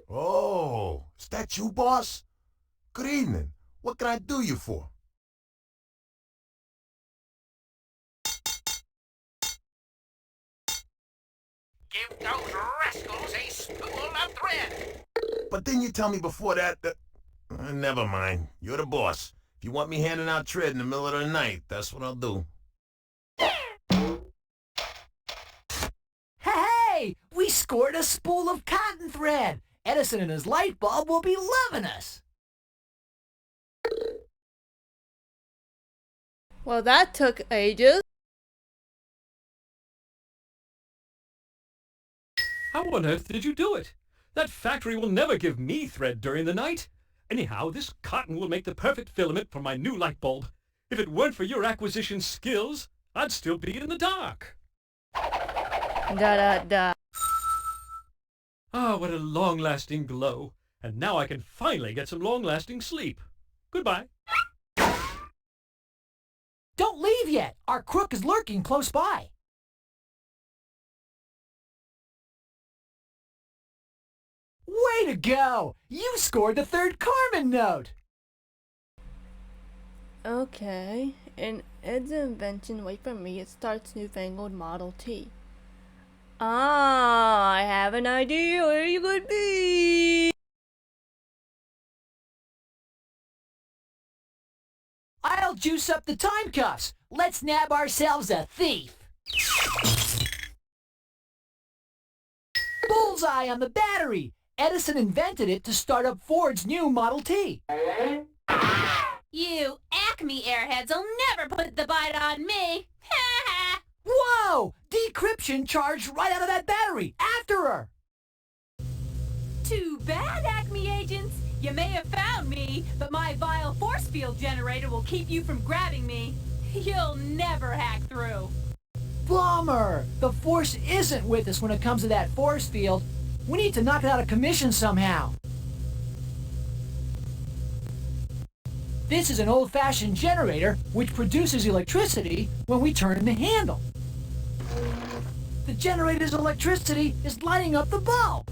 Oh, is that you, boss? Good evening. What can I do you for? Give those rascals a spool of thread. But didn't you tell me before that never mind. You're the boss. If you want me handing out tread in the middle of the night, that's what I'll do. Hey! We scored a spool of cotton thread! Edison and his light bulb will be loving us! Well, that took ages. How on earth did you do it? That factory will never give me thread during the night. Anyhow, this cotton will make the perfect filament for my new light bulb. If it weren't for your acquisition skills, I'd still be in the dark. Da. Ah, what a long-lasting glow. And now I can finally get some long-lasting sleep. Goodbye. Don't leave yet! Our crook is lurking close by. Way to go! You scored the third Carmen note! Okay. In Ed's invention, wait for me, it starts newfangled Model T. Ah, I have an idea where you could be. I'll juice up the time cuffs. Let's nab ourselves a thief. Bullseye on the battery. Edison invented it to start up Ford's new Model T. You Acme airheads will never put the bite on me. Whoa! Decryption charged right out of that battery. After her. Too bad, Acme agents. You may have found me, but my vile force field generator will keep you from grabbing me. You'll never hack through. Bummer! The Force isn't with us when it comes to that force field. We need to knock it out of commission somehow. This is an old-fashioned generator which produces electricity when we turn the handle. The generator's electricity is lighting up the bulb.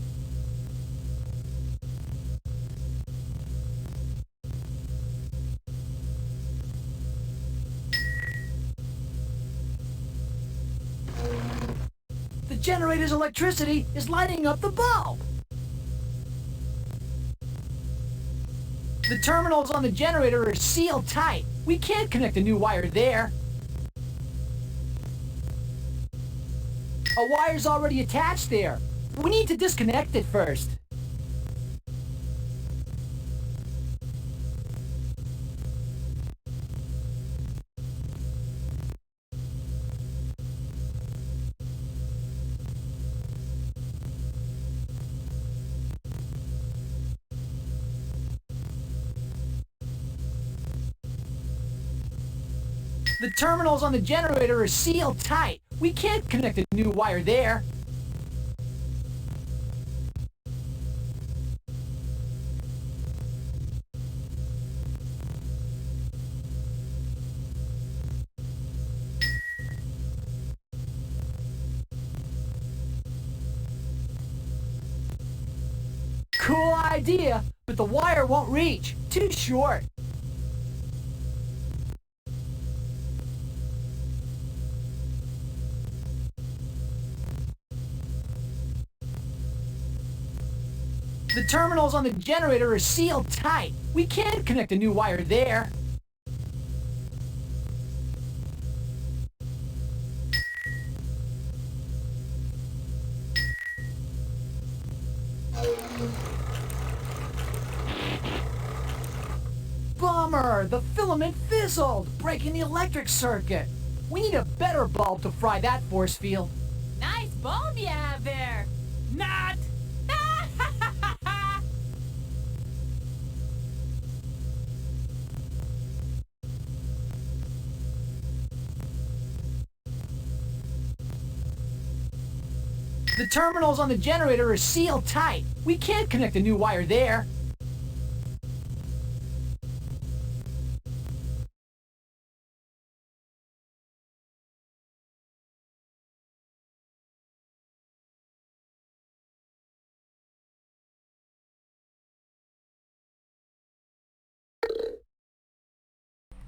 The generator's electricity is lighting up the bulb. The terminals on the generator are sealed tight. We can't connect a new wire there. A wire's already attached there. We need to disconnect it first. The terminals on the generator are sealed tight. We can't connect a new wire there. Cool idea, but the wire won't reach. Too short. The terminals on the generator are sealed tight. We can't connect a new wire there. Bummer! The filament fizzled, breaking the electric circuit. We need a better bulb to fry that force field. Nice bulb you have there. Not. The terminals on the generator are sealed tight. We can't connect a new wire there.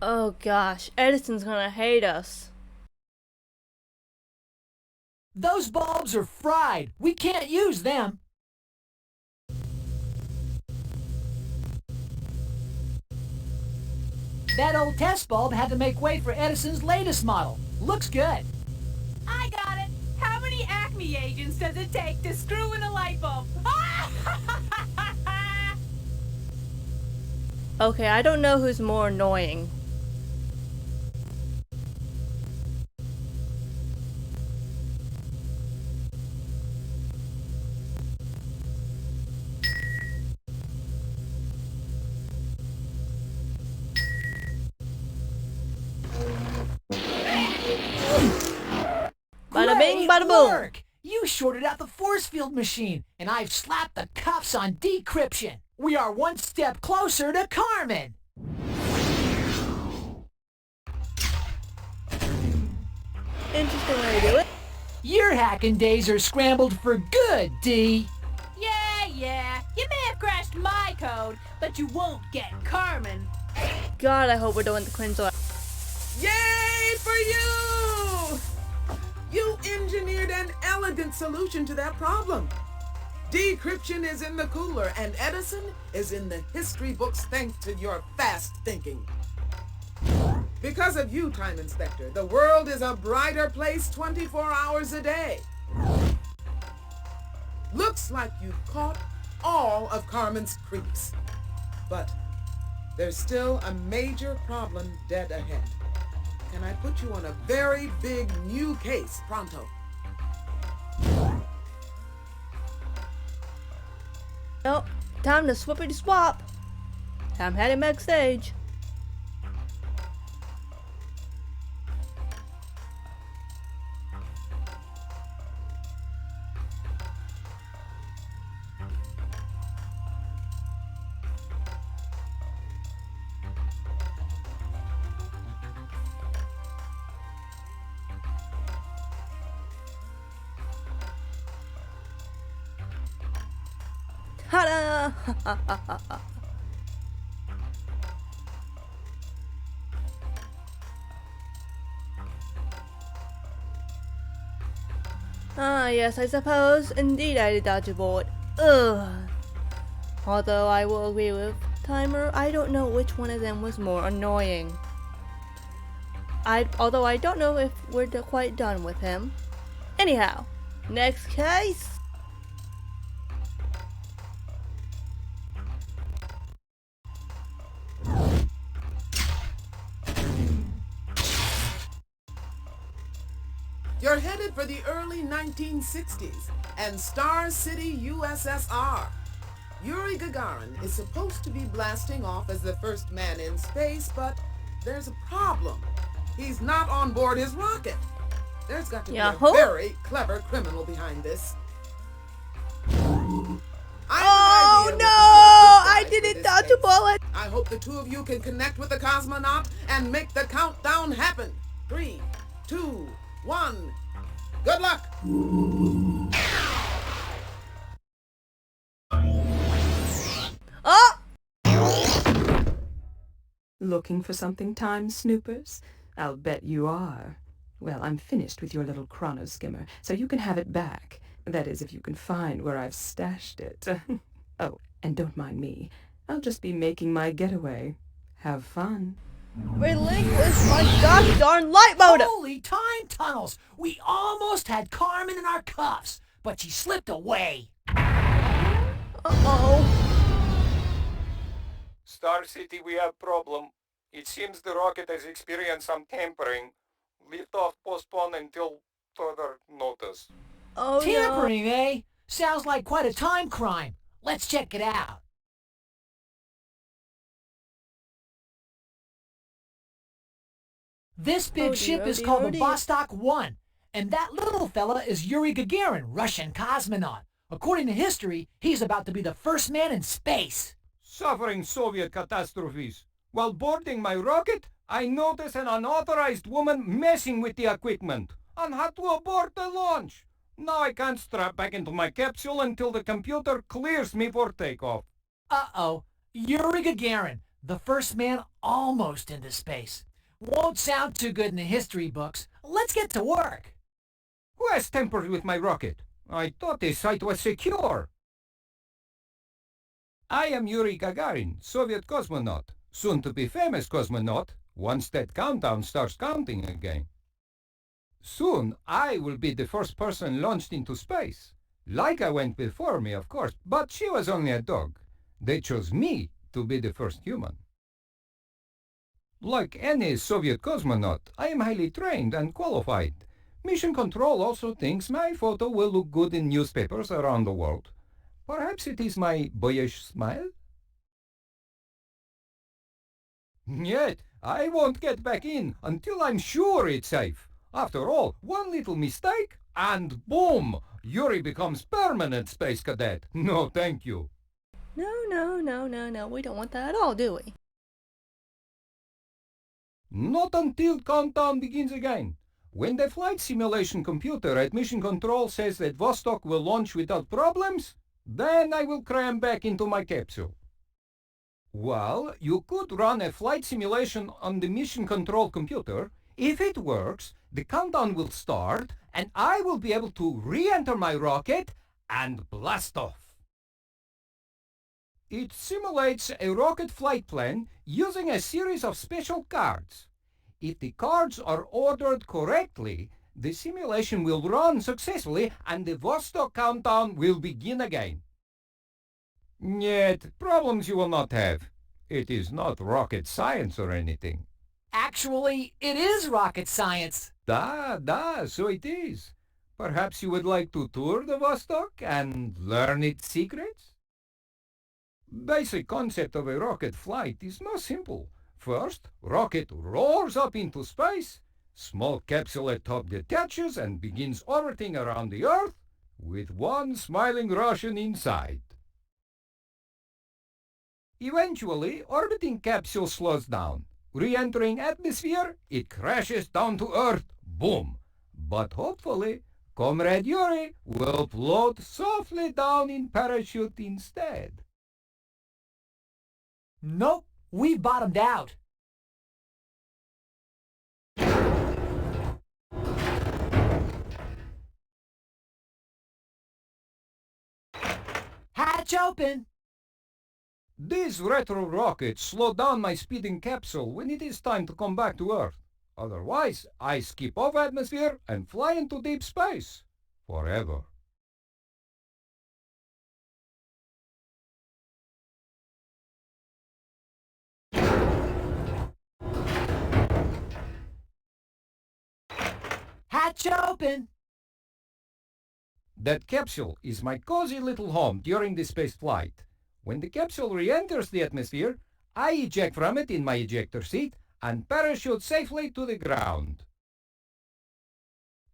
Oh gosh, Edison's gonna hate us. Those bulbs are fried. We can't use them. That old test bulb had to make way for Edison's latest model. Looks good. I got it. How many Acme agents does it take to screw in a light bulb? Okay, I don't know who's more annoying. Bada bing, Great bada boom. work! You shorted out the force field machine, and I've slapped the cuffs on decryption. We are one step closer to Carmen. Interesting way to do it. Your hacking days are scrambled for good, D. Yeah. You may have crashed my code, but you won't get Carmen. God, I hope we're doing the Quinzel. Yay for you! You engineered an elegant solution to that problem. Decryption is in the cooler, and Edison is in the history books thanks to your fast thinking. Because of you, Time Inspector, the world is a brighter place 24 hours a day. Looks like you've caught all of Carmen's creeps. But there's still a major problem dead ahead. Can I put you on a very big new case pronto? Well, time to swippity swap. I'm heading backstage. Ta-da! Ah, yes, I suppose. Indeed, I did dodge a bullet. Ugh. Although I will agree with Timer, I don't know which one of them was more annoying. Although I don't know if we're quite done with him. Anyhow, next case. You're headed for the early 1960s and Star City, USSR. Yuri Gagarin is supposed to be blasting off as the first man in space, but there's a problem. He's not on board his rocket. There's got to be a very clever criminal behind this. Oh no! I didn't dodge a bullet! I hope the two of you can connect with the cosmonaut and make the countdown happen. 3, 2, 1. Good luck! Oh! Looking for something, time snoopers? I'll bet you are. Well, I'm finished with your little chrono skimmer, so you can have it back. That is, if you can find where I've stashed it. Oh, and don't mind me. I'll just be making my getaway. Have fun. Relinquish my gosh darn light motor! Holy time tunnels! We almost had Carmen in our cuffs, but she slipped away. Uh-oh. Star City, we have problem. It seems the rocket has experienced some tampering. Liftoff postponed until further notice. Oh, tampering, eh? Sounds like quite a time crime. Let's check it out. This big ship is called the Vostok 1, and that little fella is Yuri Gagarin, Russian cosmonaut. According to history, he's about to be the first man in space. Suffering Soviet catastrophes. While boarding my rocket, I noticed an unauthorized woman messing with the equipment and had to abort the launch. Now I can't strap back into my capsule until the computer clears me for takeoff. Uh-oh. Yuri Gagarin, The first man almost into space. Won't sound too good in the history books. Let's get to work. Who has tampered with my rocket? I thought the site was secure. I am Yuri Gagarin, Soviet cosmonaut, soon to be famous cosmonaut, once that countdown starts counting again. Soon, I will be the first person launched into space. Laika went before me, of course, but she was only a dog. They chose me to be the first human. Like any Soviet cosmonaut, I am highly trained and qualified. Mission Control also thinks my photo will look good in newspapers around the world. Perhaps it is my boyish smile? Yet, I won't get back in until I'm sure it's safe. After all, one little mistake, and boom! Yuri becomes permanent space cadet. No, thank you. No. We don't want that at all, do we? Not until countdown begins again. When the flight simulation computer at Mission Control says that Vostok will launch without problems, then I will cram back into my capsule. Well, you could run a flight simulation on the Mission Control computer. If it works, the countdown will start, and I will be able to re-enter my rocket and blast off. It simulates a rocket flight plan using a series of special cards. If the cards are ordered correctly, the simulation will run successfully and the Vostok countdown will begin again. Yet, problems you will not have. It is not rocket science or anything. Actually, it is rocket science. So it is. Perhaps you would like to tour the Vostok and learn its secrets? Basic concept of a rocket flight is most simple. First, rocket roars up into space, small capsule at top detaches and begins orbiting around the Earth with one smiling Russian inside. Eventually, orbiting capsule slows down. Re-entering atmosphere, it crashes down to Earth. Boom! But hopefully, Comrade Yuri will float softly down in parachute instead. Nope, we've bottomed out. Hatch open! These retro rockets slow down my speeding capsule when it is time to come back to Earth. Otherwise, I skip off atmosphere and fly into deep space. Forever. Hatch open! That capsule is my cozy little home during the space flight. When the capsule re-enters the atmosphere, I eject from it in my ejector seat and parachute safely to the ground.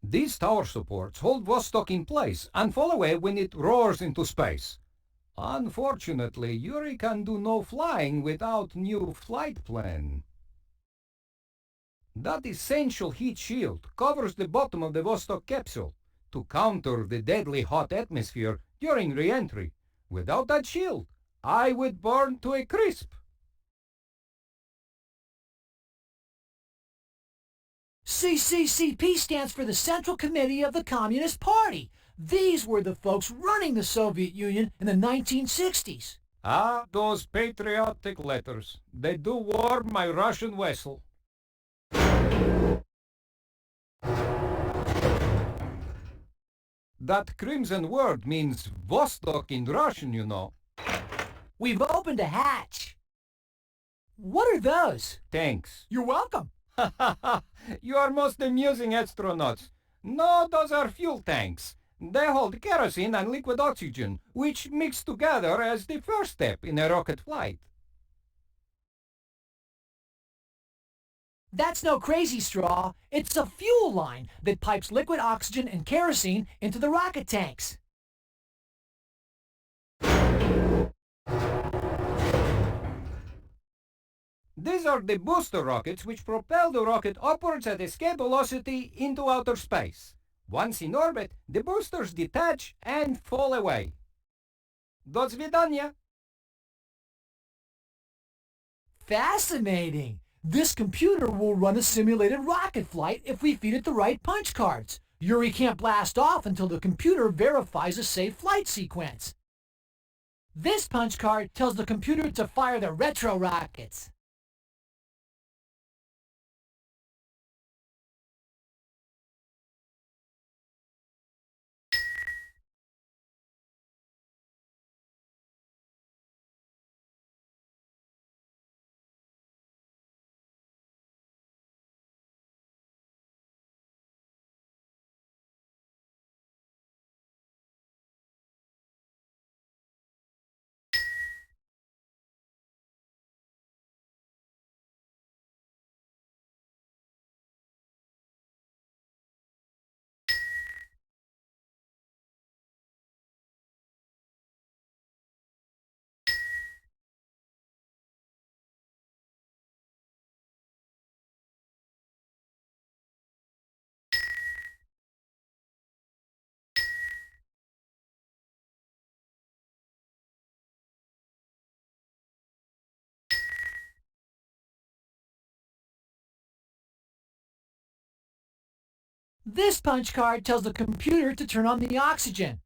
These tower supports hold Vostok in place and fall away when it roars into space. Unfortunately, Yuri can do no flying without new flight plan. That essential heat shield covers the bottom of the Vostok capsule to counter the deadly hot atmosphere during re-entry. Without that shield, I would burn to a crisp. CCCP stands for the Central Committee of the Communist Party. These were the folks running the Soviet Union in the 1960s. Ah, those patriotic letters. They do warm my Russian vessel. That crimson word means Vostok in Russian, you know. We've opened a hatch. What are those? Thanks. You're welcome. You are most amusing astronauts. No, those are fuel tanks. They hold kerosene and liquid oxygen, which mix together as the first step in a rocket flight. That's no crazy straw. It's a fuel line that pipes liquid oxygen and kerosene into the rocket tanks. These are the booster rockets which propel the rocket upwards at escape velocity into outer space. Once in orbit, the boosters detach and fall away. До свидания. Fascinating. This computer will run a simulated rocket flight if we feed it the right punch cards. Yuri can't blast off until the computer verifies a safe flight sequence. This punch card tells the computer to fire the retro rockets. This punch card tells the computer to turn on the oxygen.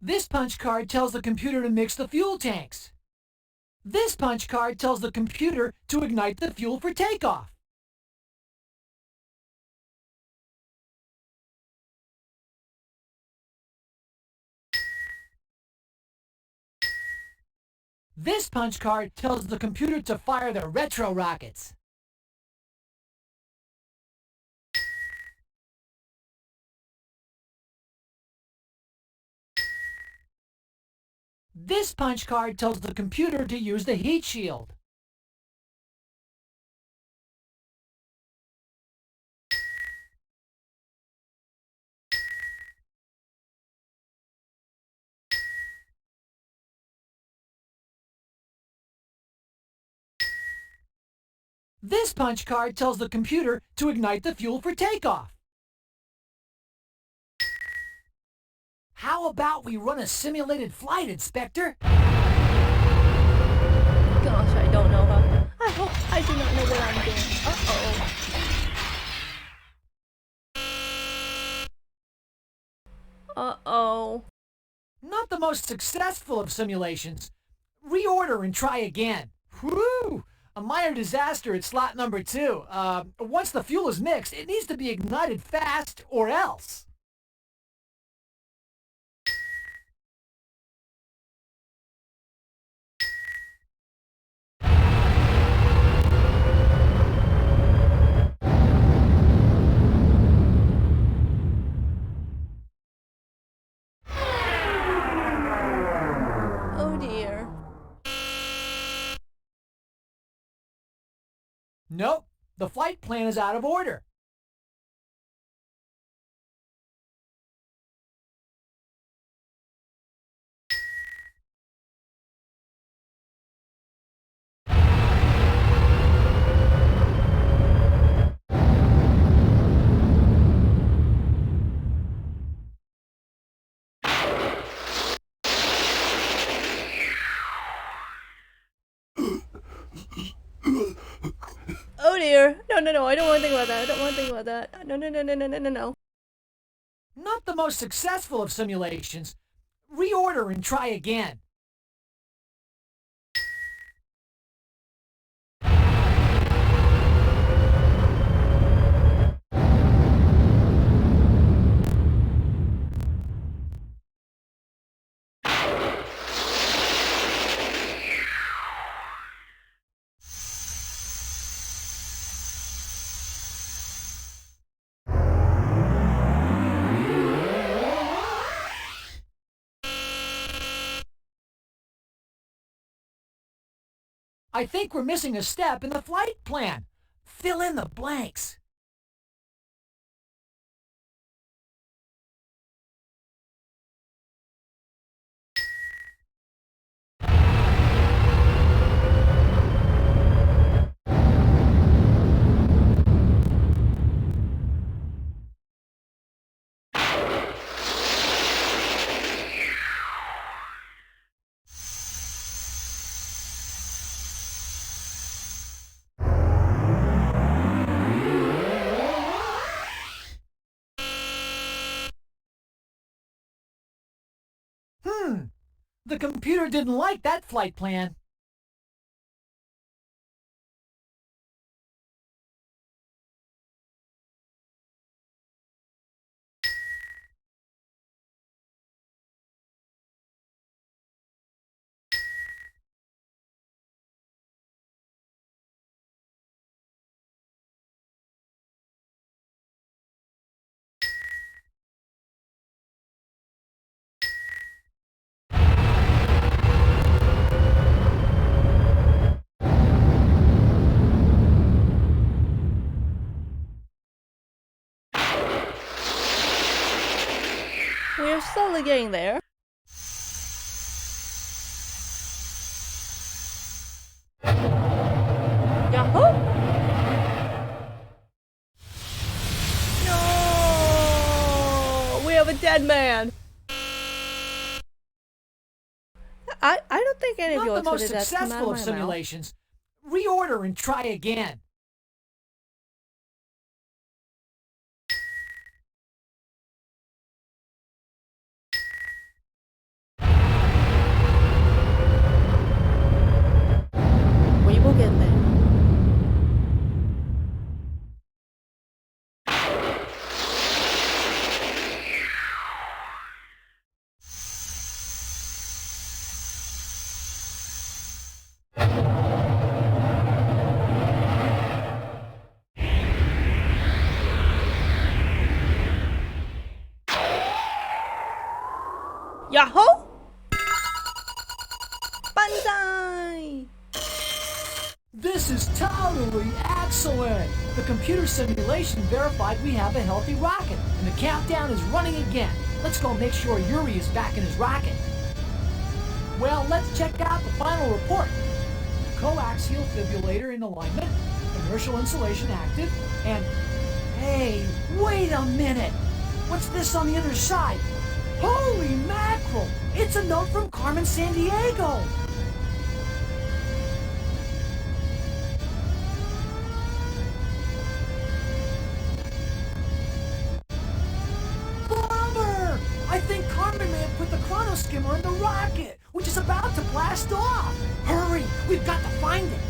This punch card tells the computer to mix the fuel tanks. This punch card tells the computer to ignite the fuel for takeoff. This punch card tells the computer to fire the retro rockets. This punch card tells the computer to use the heat shield. This punch card tells the computer to ignite the fuel for takeoff. How about we run a simulated flight, Inspector? Gosh, I don't know how. I hope I do not know what I'm doing. Uh-oh. Uh-oh. Not the most successful of simulations. Reorder and try again. Whew! A minor disaster at slot number 2. Once the fuel is mixed, it needs to be ignited fast or else. Oh dear. Nope, the flight plan is out of order. Oh dear. No, no, no. I don't want to think about that. I don't want to think about that. No, no, no, no, no, no, no, no. Not the most successful of simulations. Reorder and try again. I think we're missing a step in the flight plan. Fill in the blanks. The computer didn't like that flight plan. We're slowly getting there. Yahoo! No! We have a dead man. I don't think any of you Not the most expected that to come out successful of of my mouth. simulations. Reorder and try again. We will get there. Yahoo! Banzai! This is totally excellent! The computer simulation verified we have a healthy rocket, and the countdown is running again. Let's go make sure Yuri is back in his rocket. Well, let's check out the final report. Coaxial fibrillator in alignment, inertial insulation active, and... Hey, wait a minute! What's this on the other side? Holy mackerel! It's a note from Carmen Sandiego! Bummer! I think Carmen may have put the chronoskimmer in the rocket, which is about to blast off! Hurry! We've got to find it!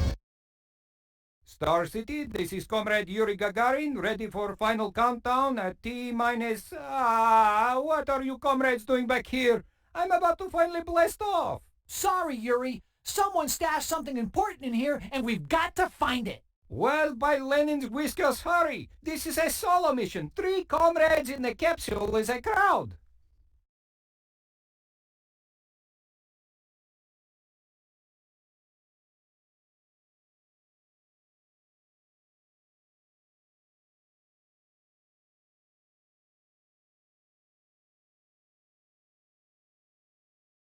Star City, this is Comrade Yuri Gagarin, ready for final countdown at T-minus... what are you comrades doing back here? I'm about to finally blast off. Sorry, Yuri. Someone stashed something important in here, and we've got to find it. Well, by Lenin's whiskers, hurry. This is a solo mission. 3 comrades in the capsule is a crowd.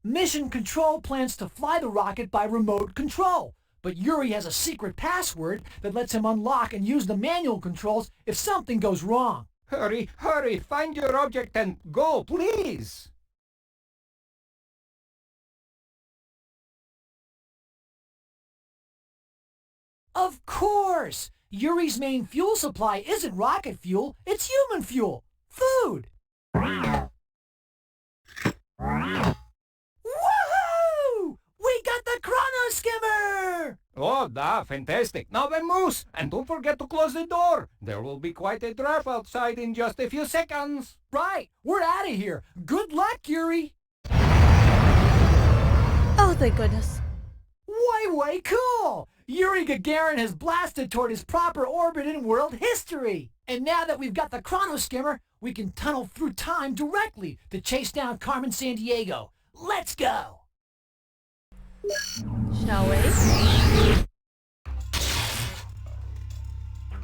Mission Control plans to fly the rocket by remote control, but Yuri has a secret password that lets him unlock and use the manual controls if something goes wrong. Hurry, hurry, find your object and go, please. Of course! Yuri's main fuel supply isn't rocket fuel, it's human fuel. Food! Woohoo! We got the chronoskimmer! Oh, fantastic. Now then, Moose, and don't forget to close the door. There will be quite a draft outside in just a few seconds. Right, we're out of here. Good luck, Yuri! Oh, thank goodness. Way cool! Yuri Gagarin has blasted toward his proper orbit in world history! And now that we've got the chronoskimmer, we can tunnel through time directly to chase down Carmen Sandiego. Let's go! Shall we?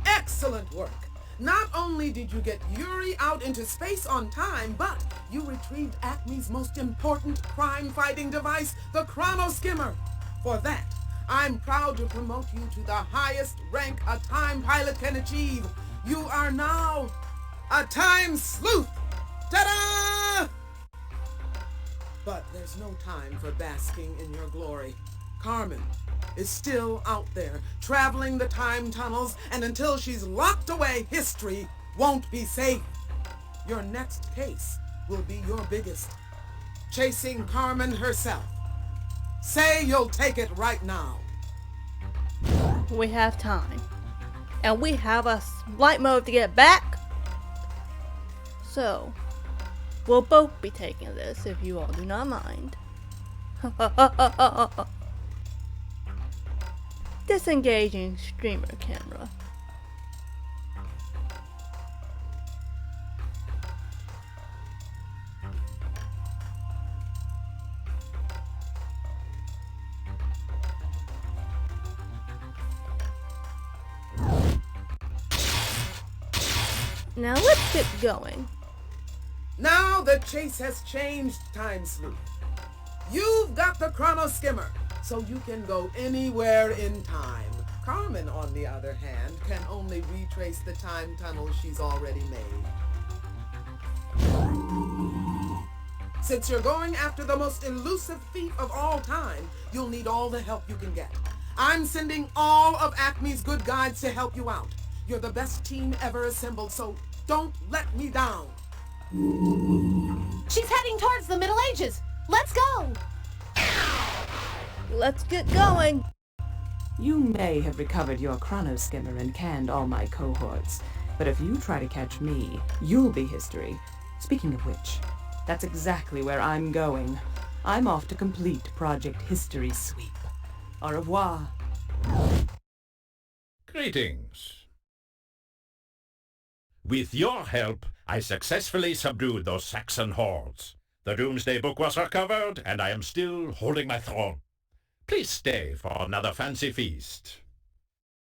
Excellent work. Not only did you get Yuri out into space on time, but you retrieved Acme's most important crime-fighting device, the chronoskimmer. For that, I'm proud to promote you to the highest rank a time pilot can achieve. You are now a time sleuth. Ta-da! But there's no time for basking in your glory. Carmen is still out there, traveling the time tunnels, and until she's locked away, history won't be safe. Your next case will be your biggest. chasing Carmen herself. Say you'll take it right now. We have time. And we have a flight mode to get back. So, we'll both be taking this if you all do not mind. Disengaging streamer camera. Now let's get going. Now the chase has changed, Time Sleuth. You've got the chrono skimmer, so you can go anywhere in time. Carmen, on the other hand, can only retrace the time tunnel she's already made. Since you're going after the most elusive thief of all time, you'll need all the help you can get. I'm sending all of Acme's good guides to help you out. You're the best team ever assembled, so don't let me down. She's heading towards the Middle Ages. Let's go. Let's get going. You may have recovered your chrono skimmer and canned all my cohorts, but if you try to catch me, you'll be history. Speaking of which, that's exactly where I'm going. I'm off to complete Project History Sweep. Au revoir. Greetings. With your help, I successfully subdued those Saxon hordes. The Doomsday Book was recovered, and I am still holding my throne. Please stay for another fancy feast.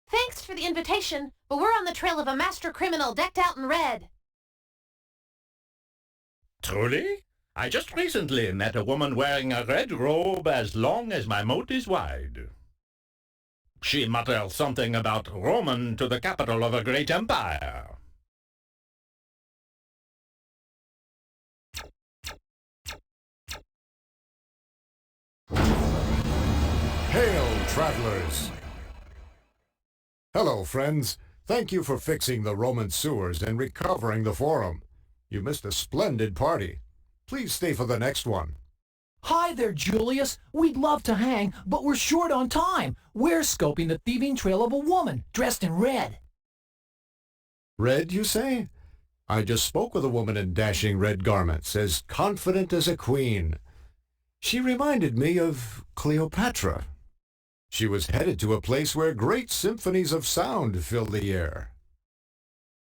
Thanks for the invitation, but we're on the trail of a master criminal decked out in red. Truly? I just recently met a woman wearing a red robe as long as my moat is wide. She muttered something about Roman to the capital of a great empire. Hail, travelers! Hello, friends. Thank you for fixing the Roman sewers and recovering the forum. You missed a splendid party. Please stay for the next one. Hi there, Julius. We'd love to hang, but we're short on time. We're scoping the thieving trail of a woman dressed in red. Red, you say? I just spoke with a woman in dashing red garments, as confident as a queen. She reminded me of Cleopatra. She was headed to a place where great symphonies of sound filled the air.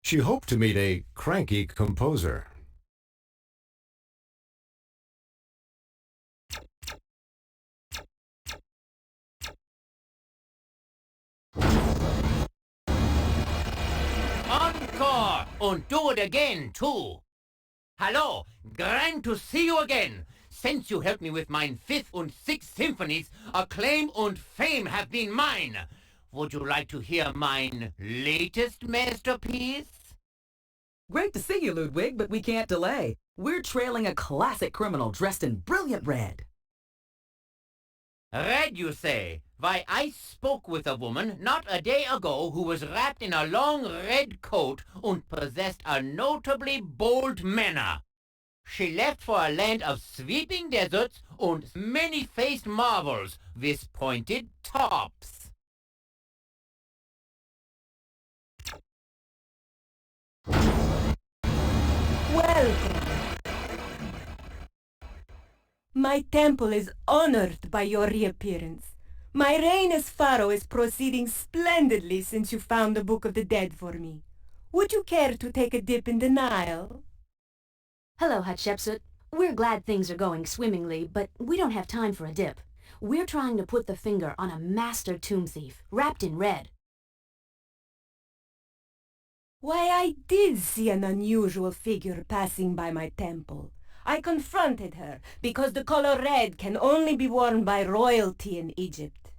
She hoped to meet a cranky composer. Encore! And do it again, too. Hallo, grand to see you again. Since you helped me with mine 5th and 6th symphonies, acclaim and fame have been mine. Would you like to hear mine latest masterpiece? Great to see you, Ludwig, but we can't delay. We're trailing a classic criminal dressed in brilliant red. Red, you say? Why, I spoke with a woman not a day ago who was wrapped in a long red coat and possessed a notably bold manner. She left for a land of sweeping deserts and many-faced marvels with pointed tops. Welcome. My temple is honored by your reappearance. My reign as pharaoh is proceeding splendidly since you found the Book of the Dead for me. Would you care to take a dip in the Nile? Hello, Hatshepsut. We're glad things are going swimmingly, but we don't have time for a dip. We're trying to put the finger on a master tomb thief, wrapped in red. Why, I did see an unusual figure passing by my temple. I confronted her because the color red can only be worn by royalty in Egypt.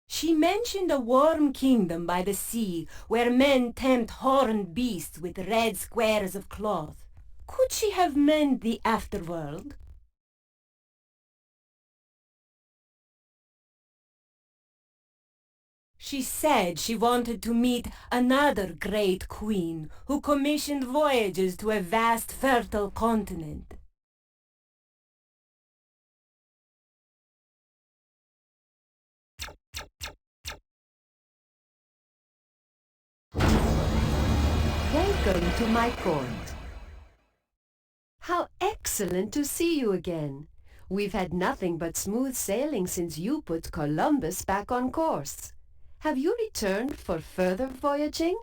She mentioned a warm kingdom by the sea where men tempt horned beasts with red squares of cloth. Could she have meant the afterworld? She said she wanted to meet another great queen who commissioned voyages to a vast fertile continent. Welcome to my court. How excellent to see you again. We've had nothing but smooth sailing since you put Columbus back on course. Have you returned for further voyaging?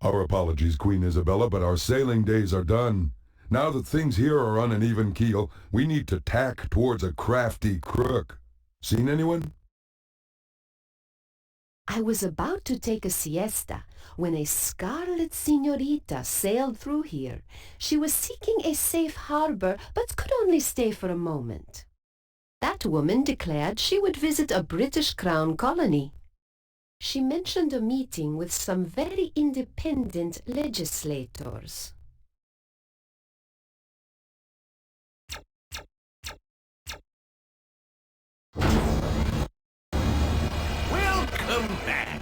Our apologies, Queen Isabella, but our sailing days are done. Now that things here are on an even keel, we need to tack towards a crafty crook. Seen anyone? I was about to take a siesta when a scarlet señorita sailed through here. She was seeking a safe harbor, but could only stay for a moment. That woman declared she would visit a British Crown colony. She mentioned a meeting with some very independent legislators. Welcome back.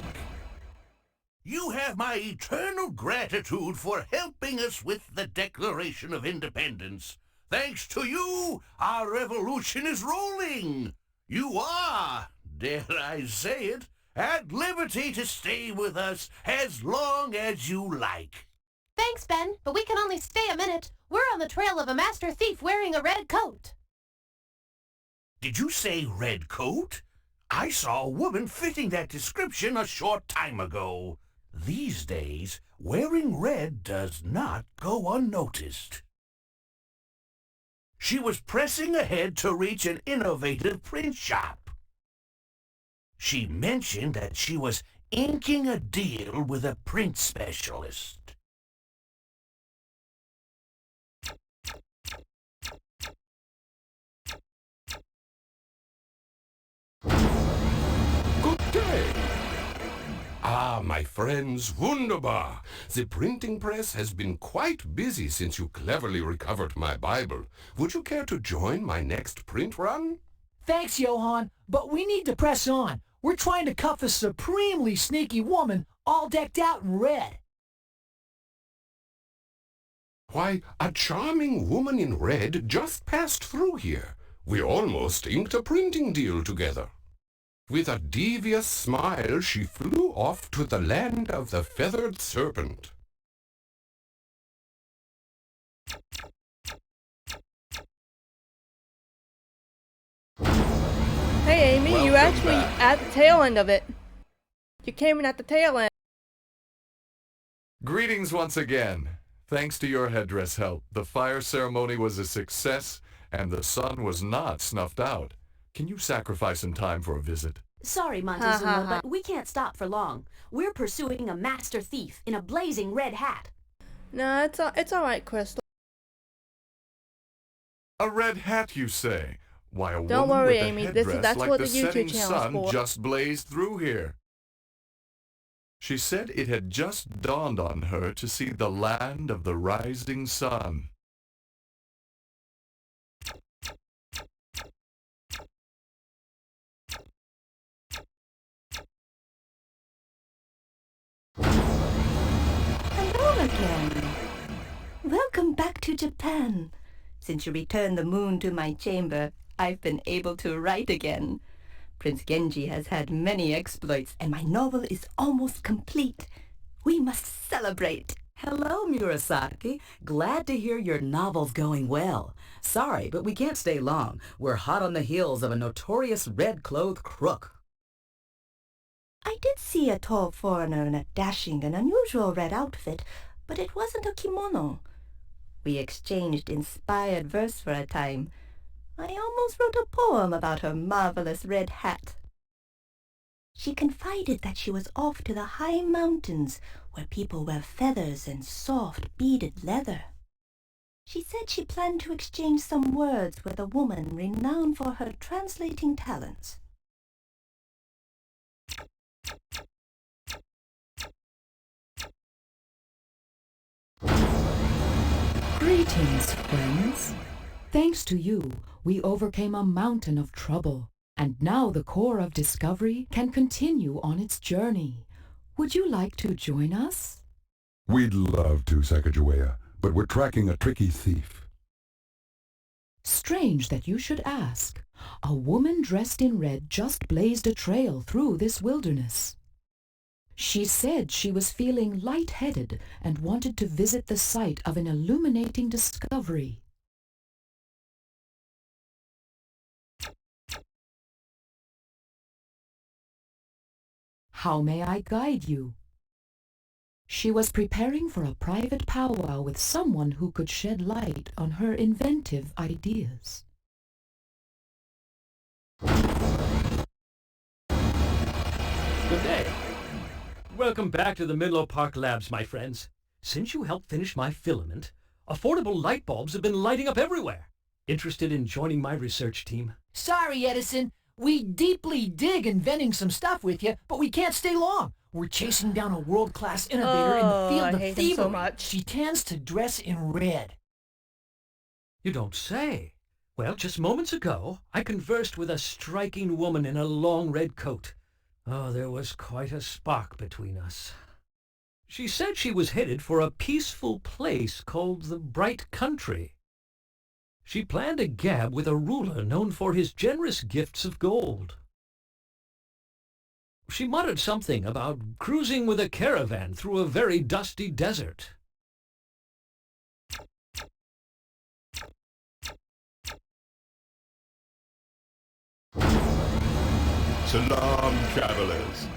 You have my eternal gratitude for helping us with the Declaration of Independence. Thanks to you, our revolution is rolling. You are, dare I say it, at liberty to stay with us as long as you like. Thanks, Ben, but we can only stay a minute. We're on the trail of a master thief wearing a red coat. Did you say red coat? I saw a woman fitting that description a short time ago. These days, wearing red does not go unnoticed. She was pressing ahead to reach an innovative print shop. She mentioned that she was inking a deal with a print specialist. Good day. Ah, my friends, wunderbar. The printing press has been quite busy since you cleverly recovered my Bible. Would you care to join my next print run? Thanks, Johann, but we need to press on. We're trying to cuff a supremely sneaky woman all decked out in red. Why, a charming woman in red just passed through here. We almost inked a printing deal together. With a devious smile, she flew off to the land of the feathered serpent. Hey, Amy, you Welcome actually back. at the tail end of it. You came in at the tail end. Greetings once again. Thanks to your headdress help, the fire ceremony was a success and the sun was not snuffed out. Can you sacrifice some time for a visit? Sorry, Montezuma, but we can't stop for long. We're pursuing a master thief in a blazing red hat. No, it's all right, Crystal. A red hat, you say? Why, a Don't woman worry, with a Amy. headdress That's like what the the YouTube setting channel's sun for. just blazed through here. She said it had just dawned on her to see the land of the rising sun. Hello again. Welcome back to Japan. Since you returned the moon to my chamber, I've been able to write again. Prince Genji has had many exploits, and my novel is almost complete. We must celebrate. Hello, Murasaki. Glad to hear your novel's going well. Sorry, but we can't stay long. We're hot on the heels of a notorious red-clothed crook. I did see a tall foreigner in a dashing and unusual red outfit, but it wasn't a kimono. We exchanged inspired verse for a time. I almost wrote a poem about her marvelous red hat. She confided that she was off to the high mountains where people wear feathers and soft beaded leather. She said she planned to exchange some words with a woman renowned for her translating talents. Greetings, friends. Thanks to you, we overcame a mountain of trouble. And now the Corps of Discovery can continue on its journey. Would you like to join us? We'd love to, Sacagawea, but we're tracking a tricky thief. Strange that you should ask. A woman dressed in red just blazed a trail through this wilderness. She said she was feeling lightheaded and wanted to visit the site of an illuminating discovery. How may I guide you? She was preparing for a private powwow with someone who could shed light on her inventive ideas. Good day. Welcome back to the Menlo Park Labs, my friends. Since you helped finish my filament, affordable light bulbs have been lighting up everywhere. Interested in joining my research team? Sorry, Edison. We deeply dig inventing some stuff with you, but we can't stay long. We're chasing down a world-class innovator in the field of thievery. So much. She tends to dress in red. You don't say. Well, just moments ago, I conversed with a striking woman in a long red coat. Oh, there was quite a spark between us. She said she was headed for a peaceful place called the Bright Country. She planned a gab with a ruler known for his generous gifts of gold. She muttered something about cruising with a caravan through a very dusty desert. Salam, travelers.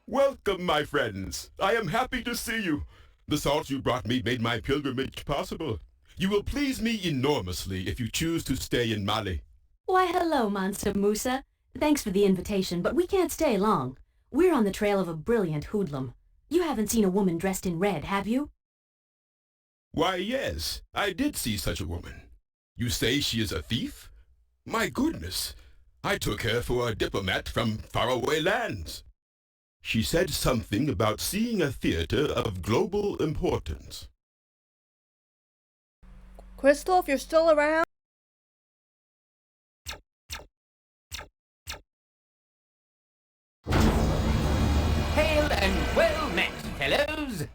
Welcome, my friends. I am happy to see you. The salt you brought me made my pilgrimage possible. You will please me enormously if you choose to stay in Mali. Why, hello, Mansa Musa. Thanks for the invitation, but we can't stay long. We're on the trail of a brilliant hoodlum. You haven't seen a woman dressed in red, have you? Why, yes, I did see such a woman. You say she is a thief? My goodness, I took her for a diplomat from faraway lands. She said something about seeing a theater of global importance. Crystal, if you're still around. Hail and well met, fellows!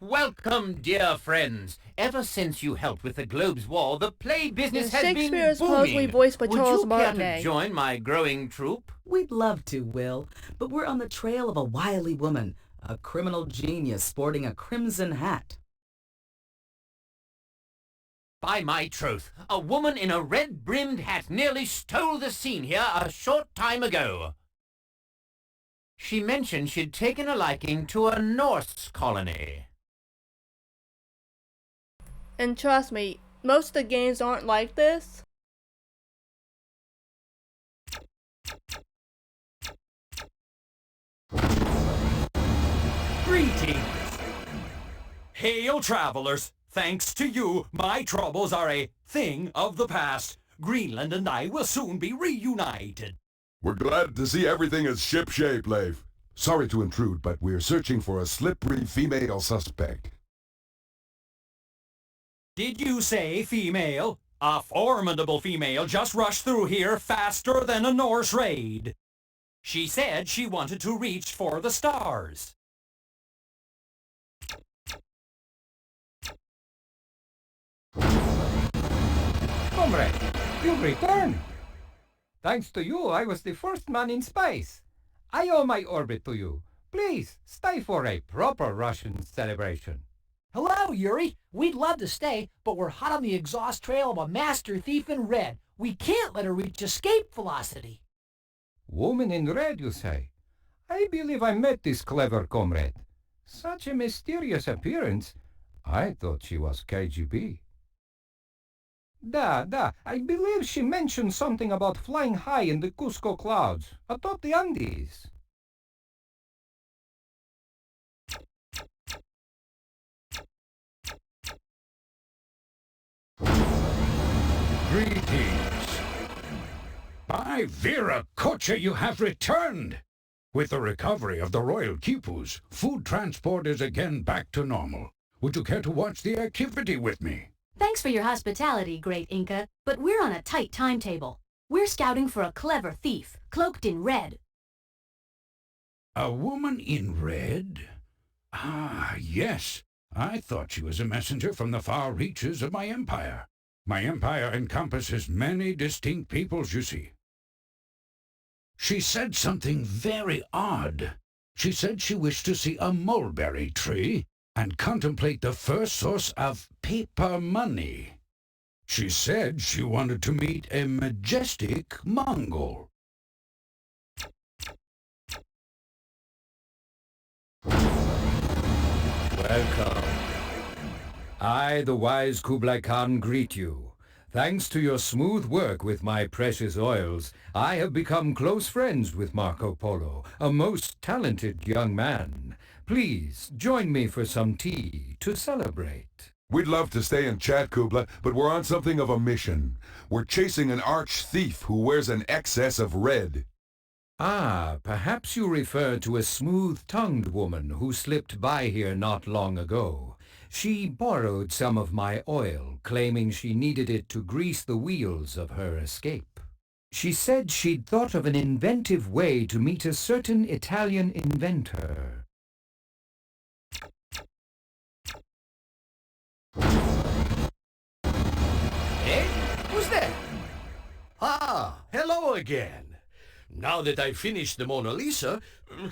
Welcome, dear friends. Ever since you helped with the Globe's War, the play business has been Shakespeare is booming. supposedly voiced by Would Charles you care Martinet. to join my growing troupe? We'd love to, Will, but we're on the trail of a wily woman, a criminal genius sporting a crimson hat. By my troth, a woman in a red-brimmed hat nearly stole the scene here a short time ago. She mentioned she'd taken a liking to a Norse colony. And trust me, most of the games aren't like this. Greetings! Hail, travelers! Thanks to you, my troubles are a thing of the past. Greenland and I will soon be reunited. We're glad to see everything is shipshape, Leif. Sorry to intrude, but we're searching for a slippery female suspect. Did you say female? A formidable female just rushed through here faster than a Norse raid. She said she wanted to reach for the stars. Comrade, you've returned. Thanks to you, I was the first man in space. I owe my orbit to you. Please, stay for a proper Russian celebration. Hello, Yuri. We'd love to stay, but we're hot on the exhaust trail of a master thief in red. We can't let her reach escape velocity. Woman in red, you say? I believe I met this clever comrade. Such a mysterious appearance. I thought she was KGB. I believe she mentioned something about flying high in the Cusco clouds, atop the Andes. Greetings. By Viracocha, you have returned! With the recovery of the royal quipus, food transport is again back to normal. Would you care to watch the activity with me? Thanks for your hospitality, great Inca, but we're on a tight timetable. We're scouting for a clever thief, cloaked in red. A woman in red? Ah, yes. I thought she was a messenger from the far reaches of my empire. My empire encompasses many distinct peoples, you see. She said something very odd. She said she wished to see a mulberry tree and contemplate the first source of paper money. She said she wanted to meet a majestic Mongol. Welcome. I, the wise Kublai Khan, greet you. Thanks to your smooth work with my precious oils, I have become close friends with Marco Polo, a most talented young man. Please join me for some tea to celebrate. We'd love to stay and chat, Kubla, but we're on something of a mission. We're chasing an arch thief who wears an excess of red. Ah, perhaps you refer to a smooth-tongued woman who slipped by here not long ago. She borrowed some of my oil, claiming she needed it to grease the wheels of her escape. She said she'd thought of an inventive way to meet a certain Italian inventor. Eh? Who's there? Ah, hello again. Now that I've finished the Mona Lisa,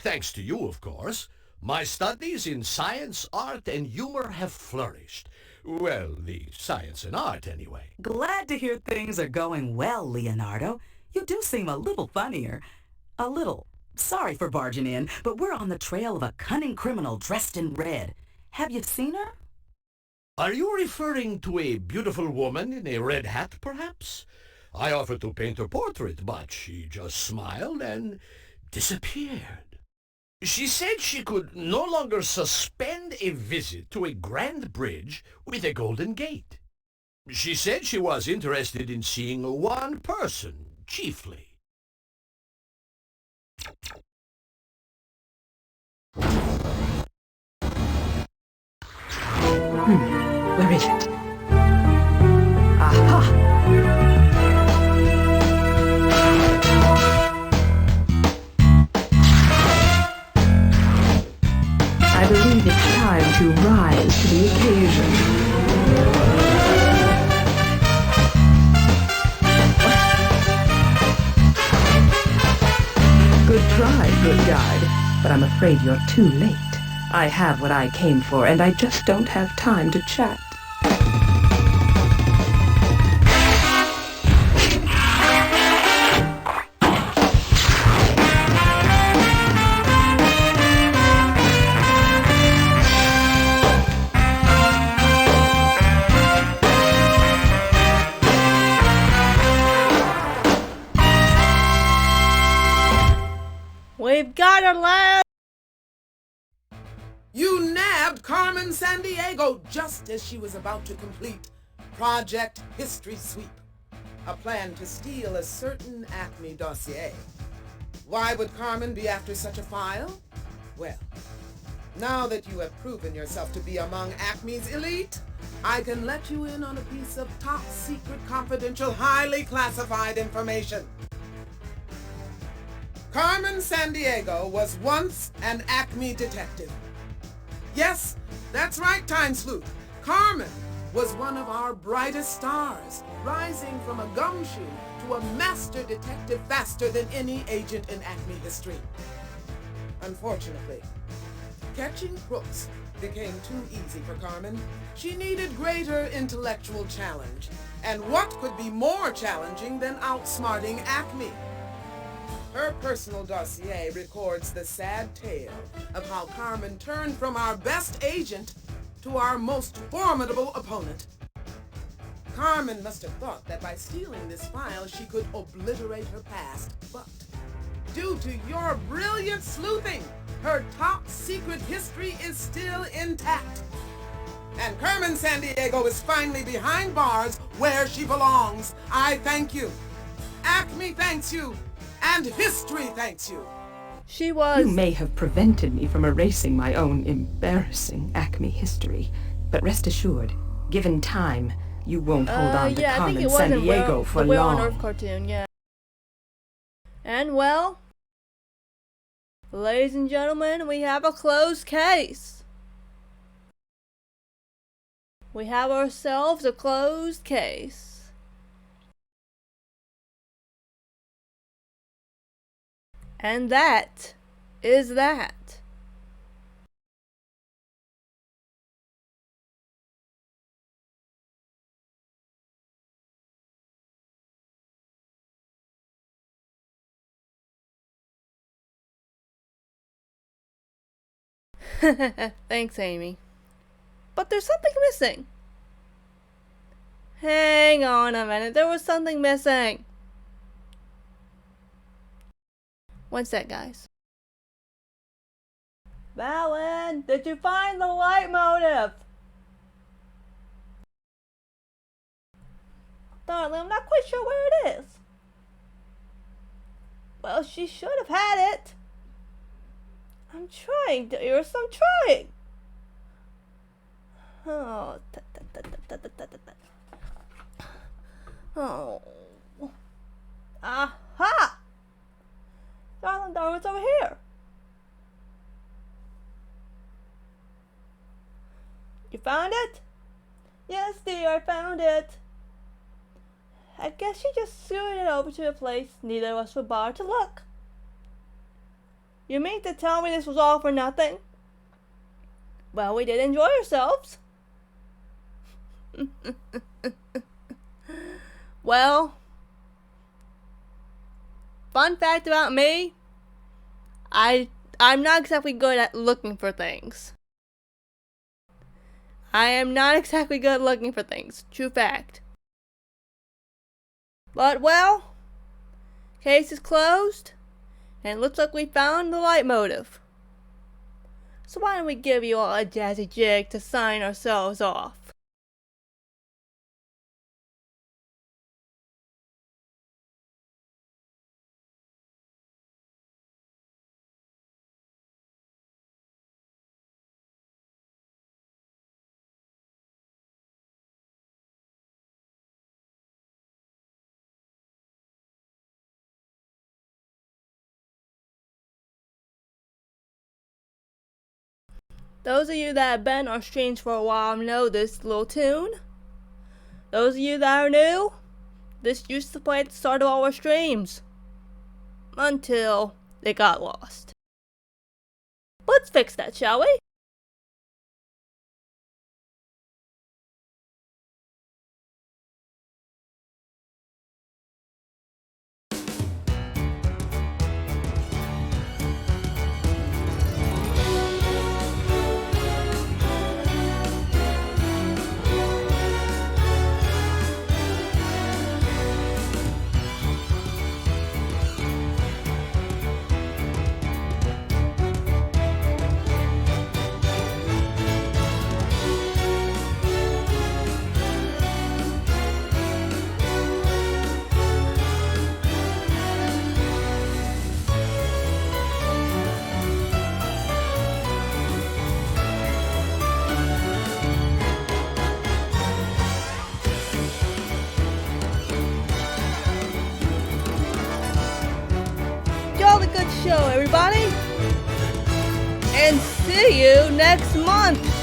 thanks to you, of course, my studies in science, art, and humor have flourished. Well, the science and art, anyway. Glad to hear things are going well, Leonardo. You do seem a little funnier. A little. Sorry for barging in, but we're on the trail of a cunning criminal dressed in red. Have you seen her? Are you referring to a beautiful woman in a red hat, perhaps? I offered to paint her portrait, but she just smiled and disappeared. She said she could no longer suspend a visit to a grand bridge with a golden gate. She said she was interested in seeing one person, chiefly. Where is it? Aha! I believe it's time to rise to the occasion. Good try, good guide, but I'm afraid you're too late. I have what I came for, and I just don't have time to chat. We've got her, lad! You nabbed Carmen Sandiego just as she was about to complete Project History Sweep, a plan to steal a certain Acme dossier. Why would Carmen be after such a file? Well, now that you have proven yourself to be among Acme's elite, I can let you in on a piece of top-secret, confidential, highly classified information. Carmen Sandiego was once an Acme detective. Yes, that's right, Time Sleuth. Carmen was one of our brightest stars, rising from a gumshoe to a master detective faster than any agent in Acme history. Unfortunately, catching crooks became too easy for Carmen. She needed greater intellectual challenge. And what could be more challenging than outsmarting Acme? Her personal dossier records the sad tale of how Carmen turned from our best agent to our most formidable opponent. Carmen must have thought that by stealing this file she could obliterate her past, but due to your brilliant sleuthing, her top-secret history is still intact. And Carmen Sandiego is finally behind bars where she belongs. I thank you. Acme thanks you. And history thanks you. She was... You may have prevented me from erasing my own embarrassing Acme history, but rest assured, given time, you won't hold on to yeah, Carmen I think it was Sandiego for the Whale on long. Earth cartoon, yeah. And well, ladies and gentlemen, we have a closed case. We have ourselves a closed case. And that is that. Thanks, Amy. But there's something missing. Hang on a minute, there was something missing. One sec, guys. Balan, did you find the leitmotif? Darling, I'm not quite sure where it is. Well, she should have had it. I'm trying, dearest, I'm trying. Oh, oh. Aha! Darling, it's over here. You found it? Yes, dear, I found it. I guess she just scooted it over to a place neither of us would bother to look. You mean to tell me this was all for nothing? Well, we did enjoy ourselves. Well, fun fact about me, I'm not exactly good at looking for things. I am not exactly good at looking for things. True fact. But, well, case is closed, and it looks like we found the leitmotif. So why don't we give you all a jazzy jig to sign ourselves off? Those of you that have been on streams for a while know this little tune. Those of you that are new, this used to play at the start of all our streams. Until it got lost. Let's fix that, shall we? Jolly good show, everybody! And see you next month!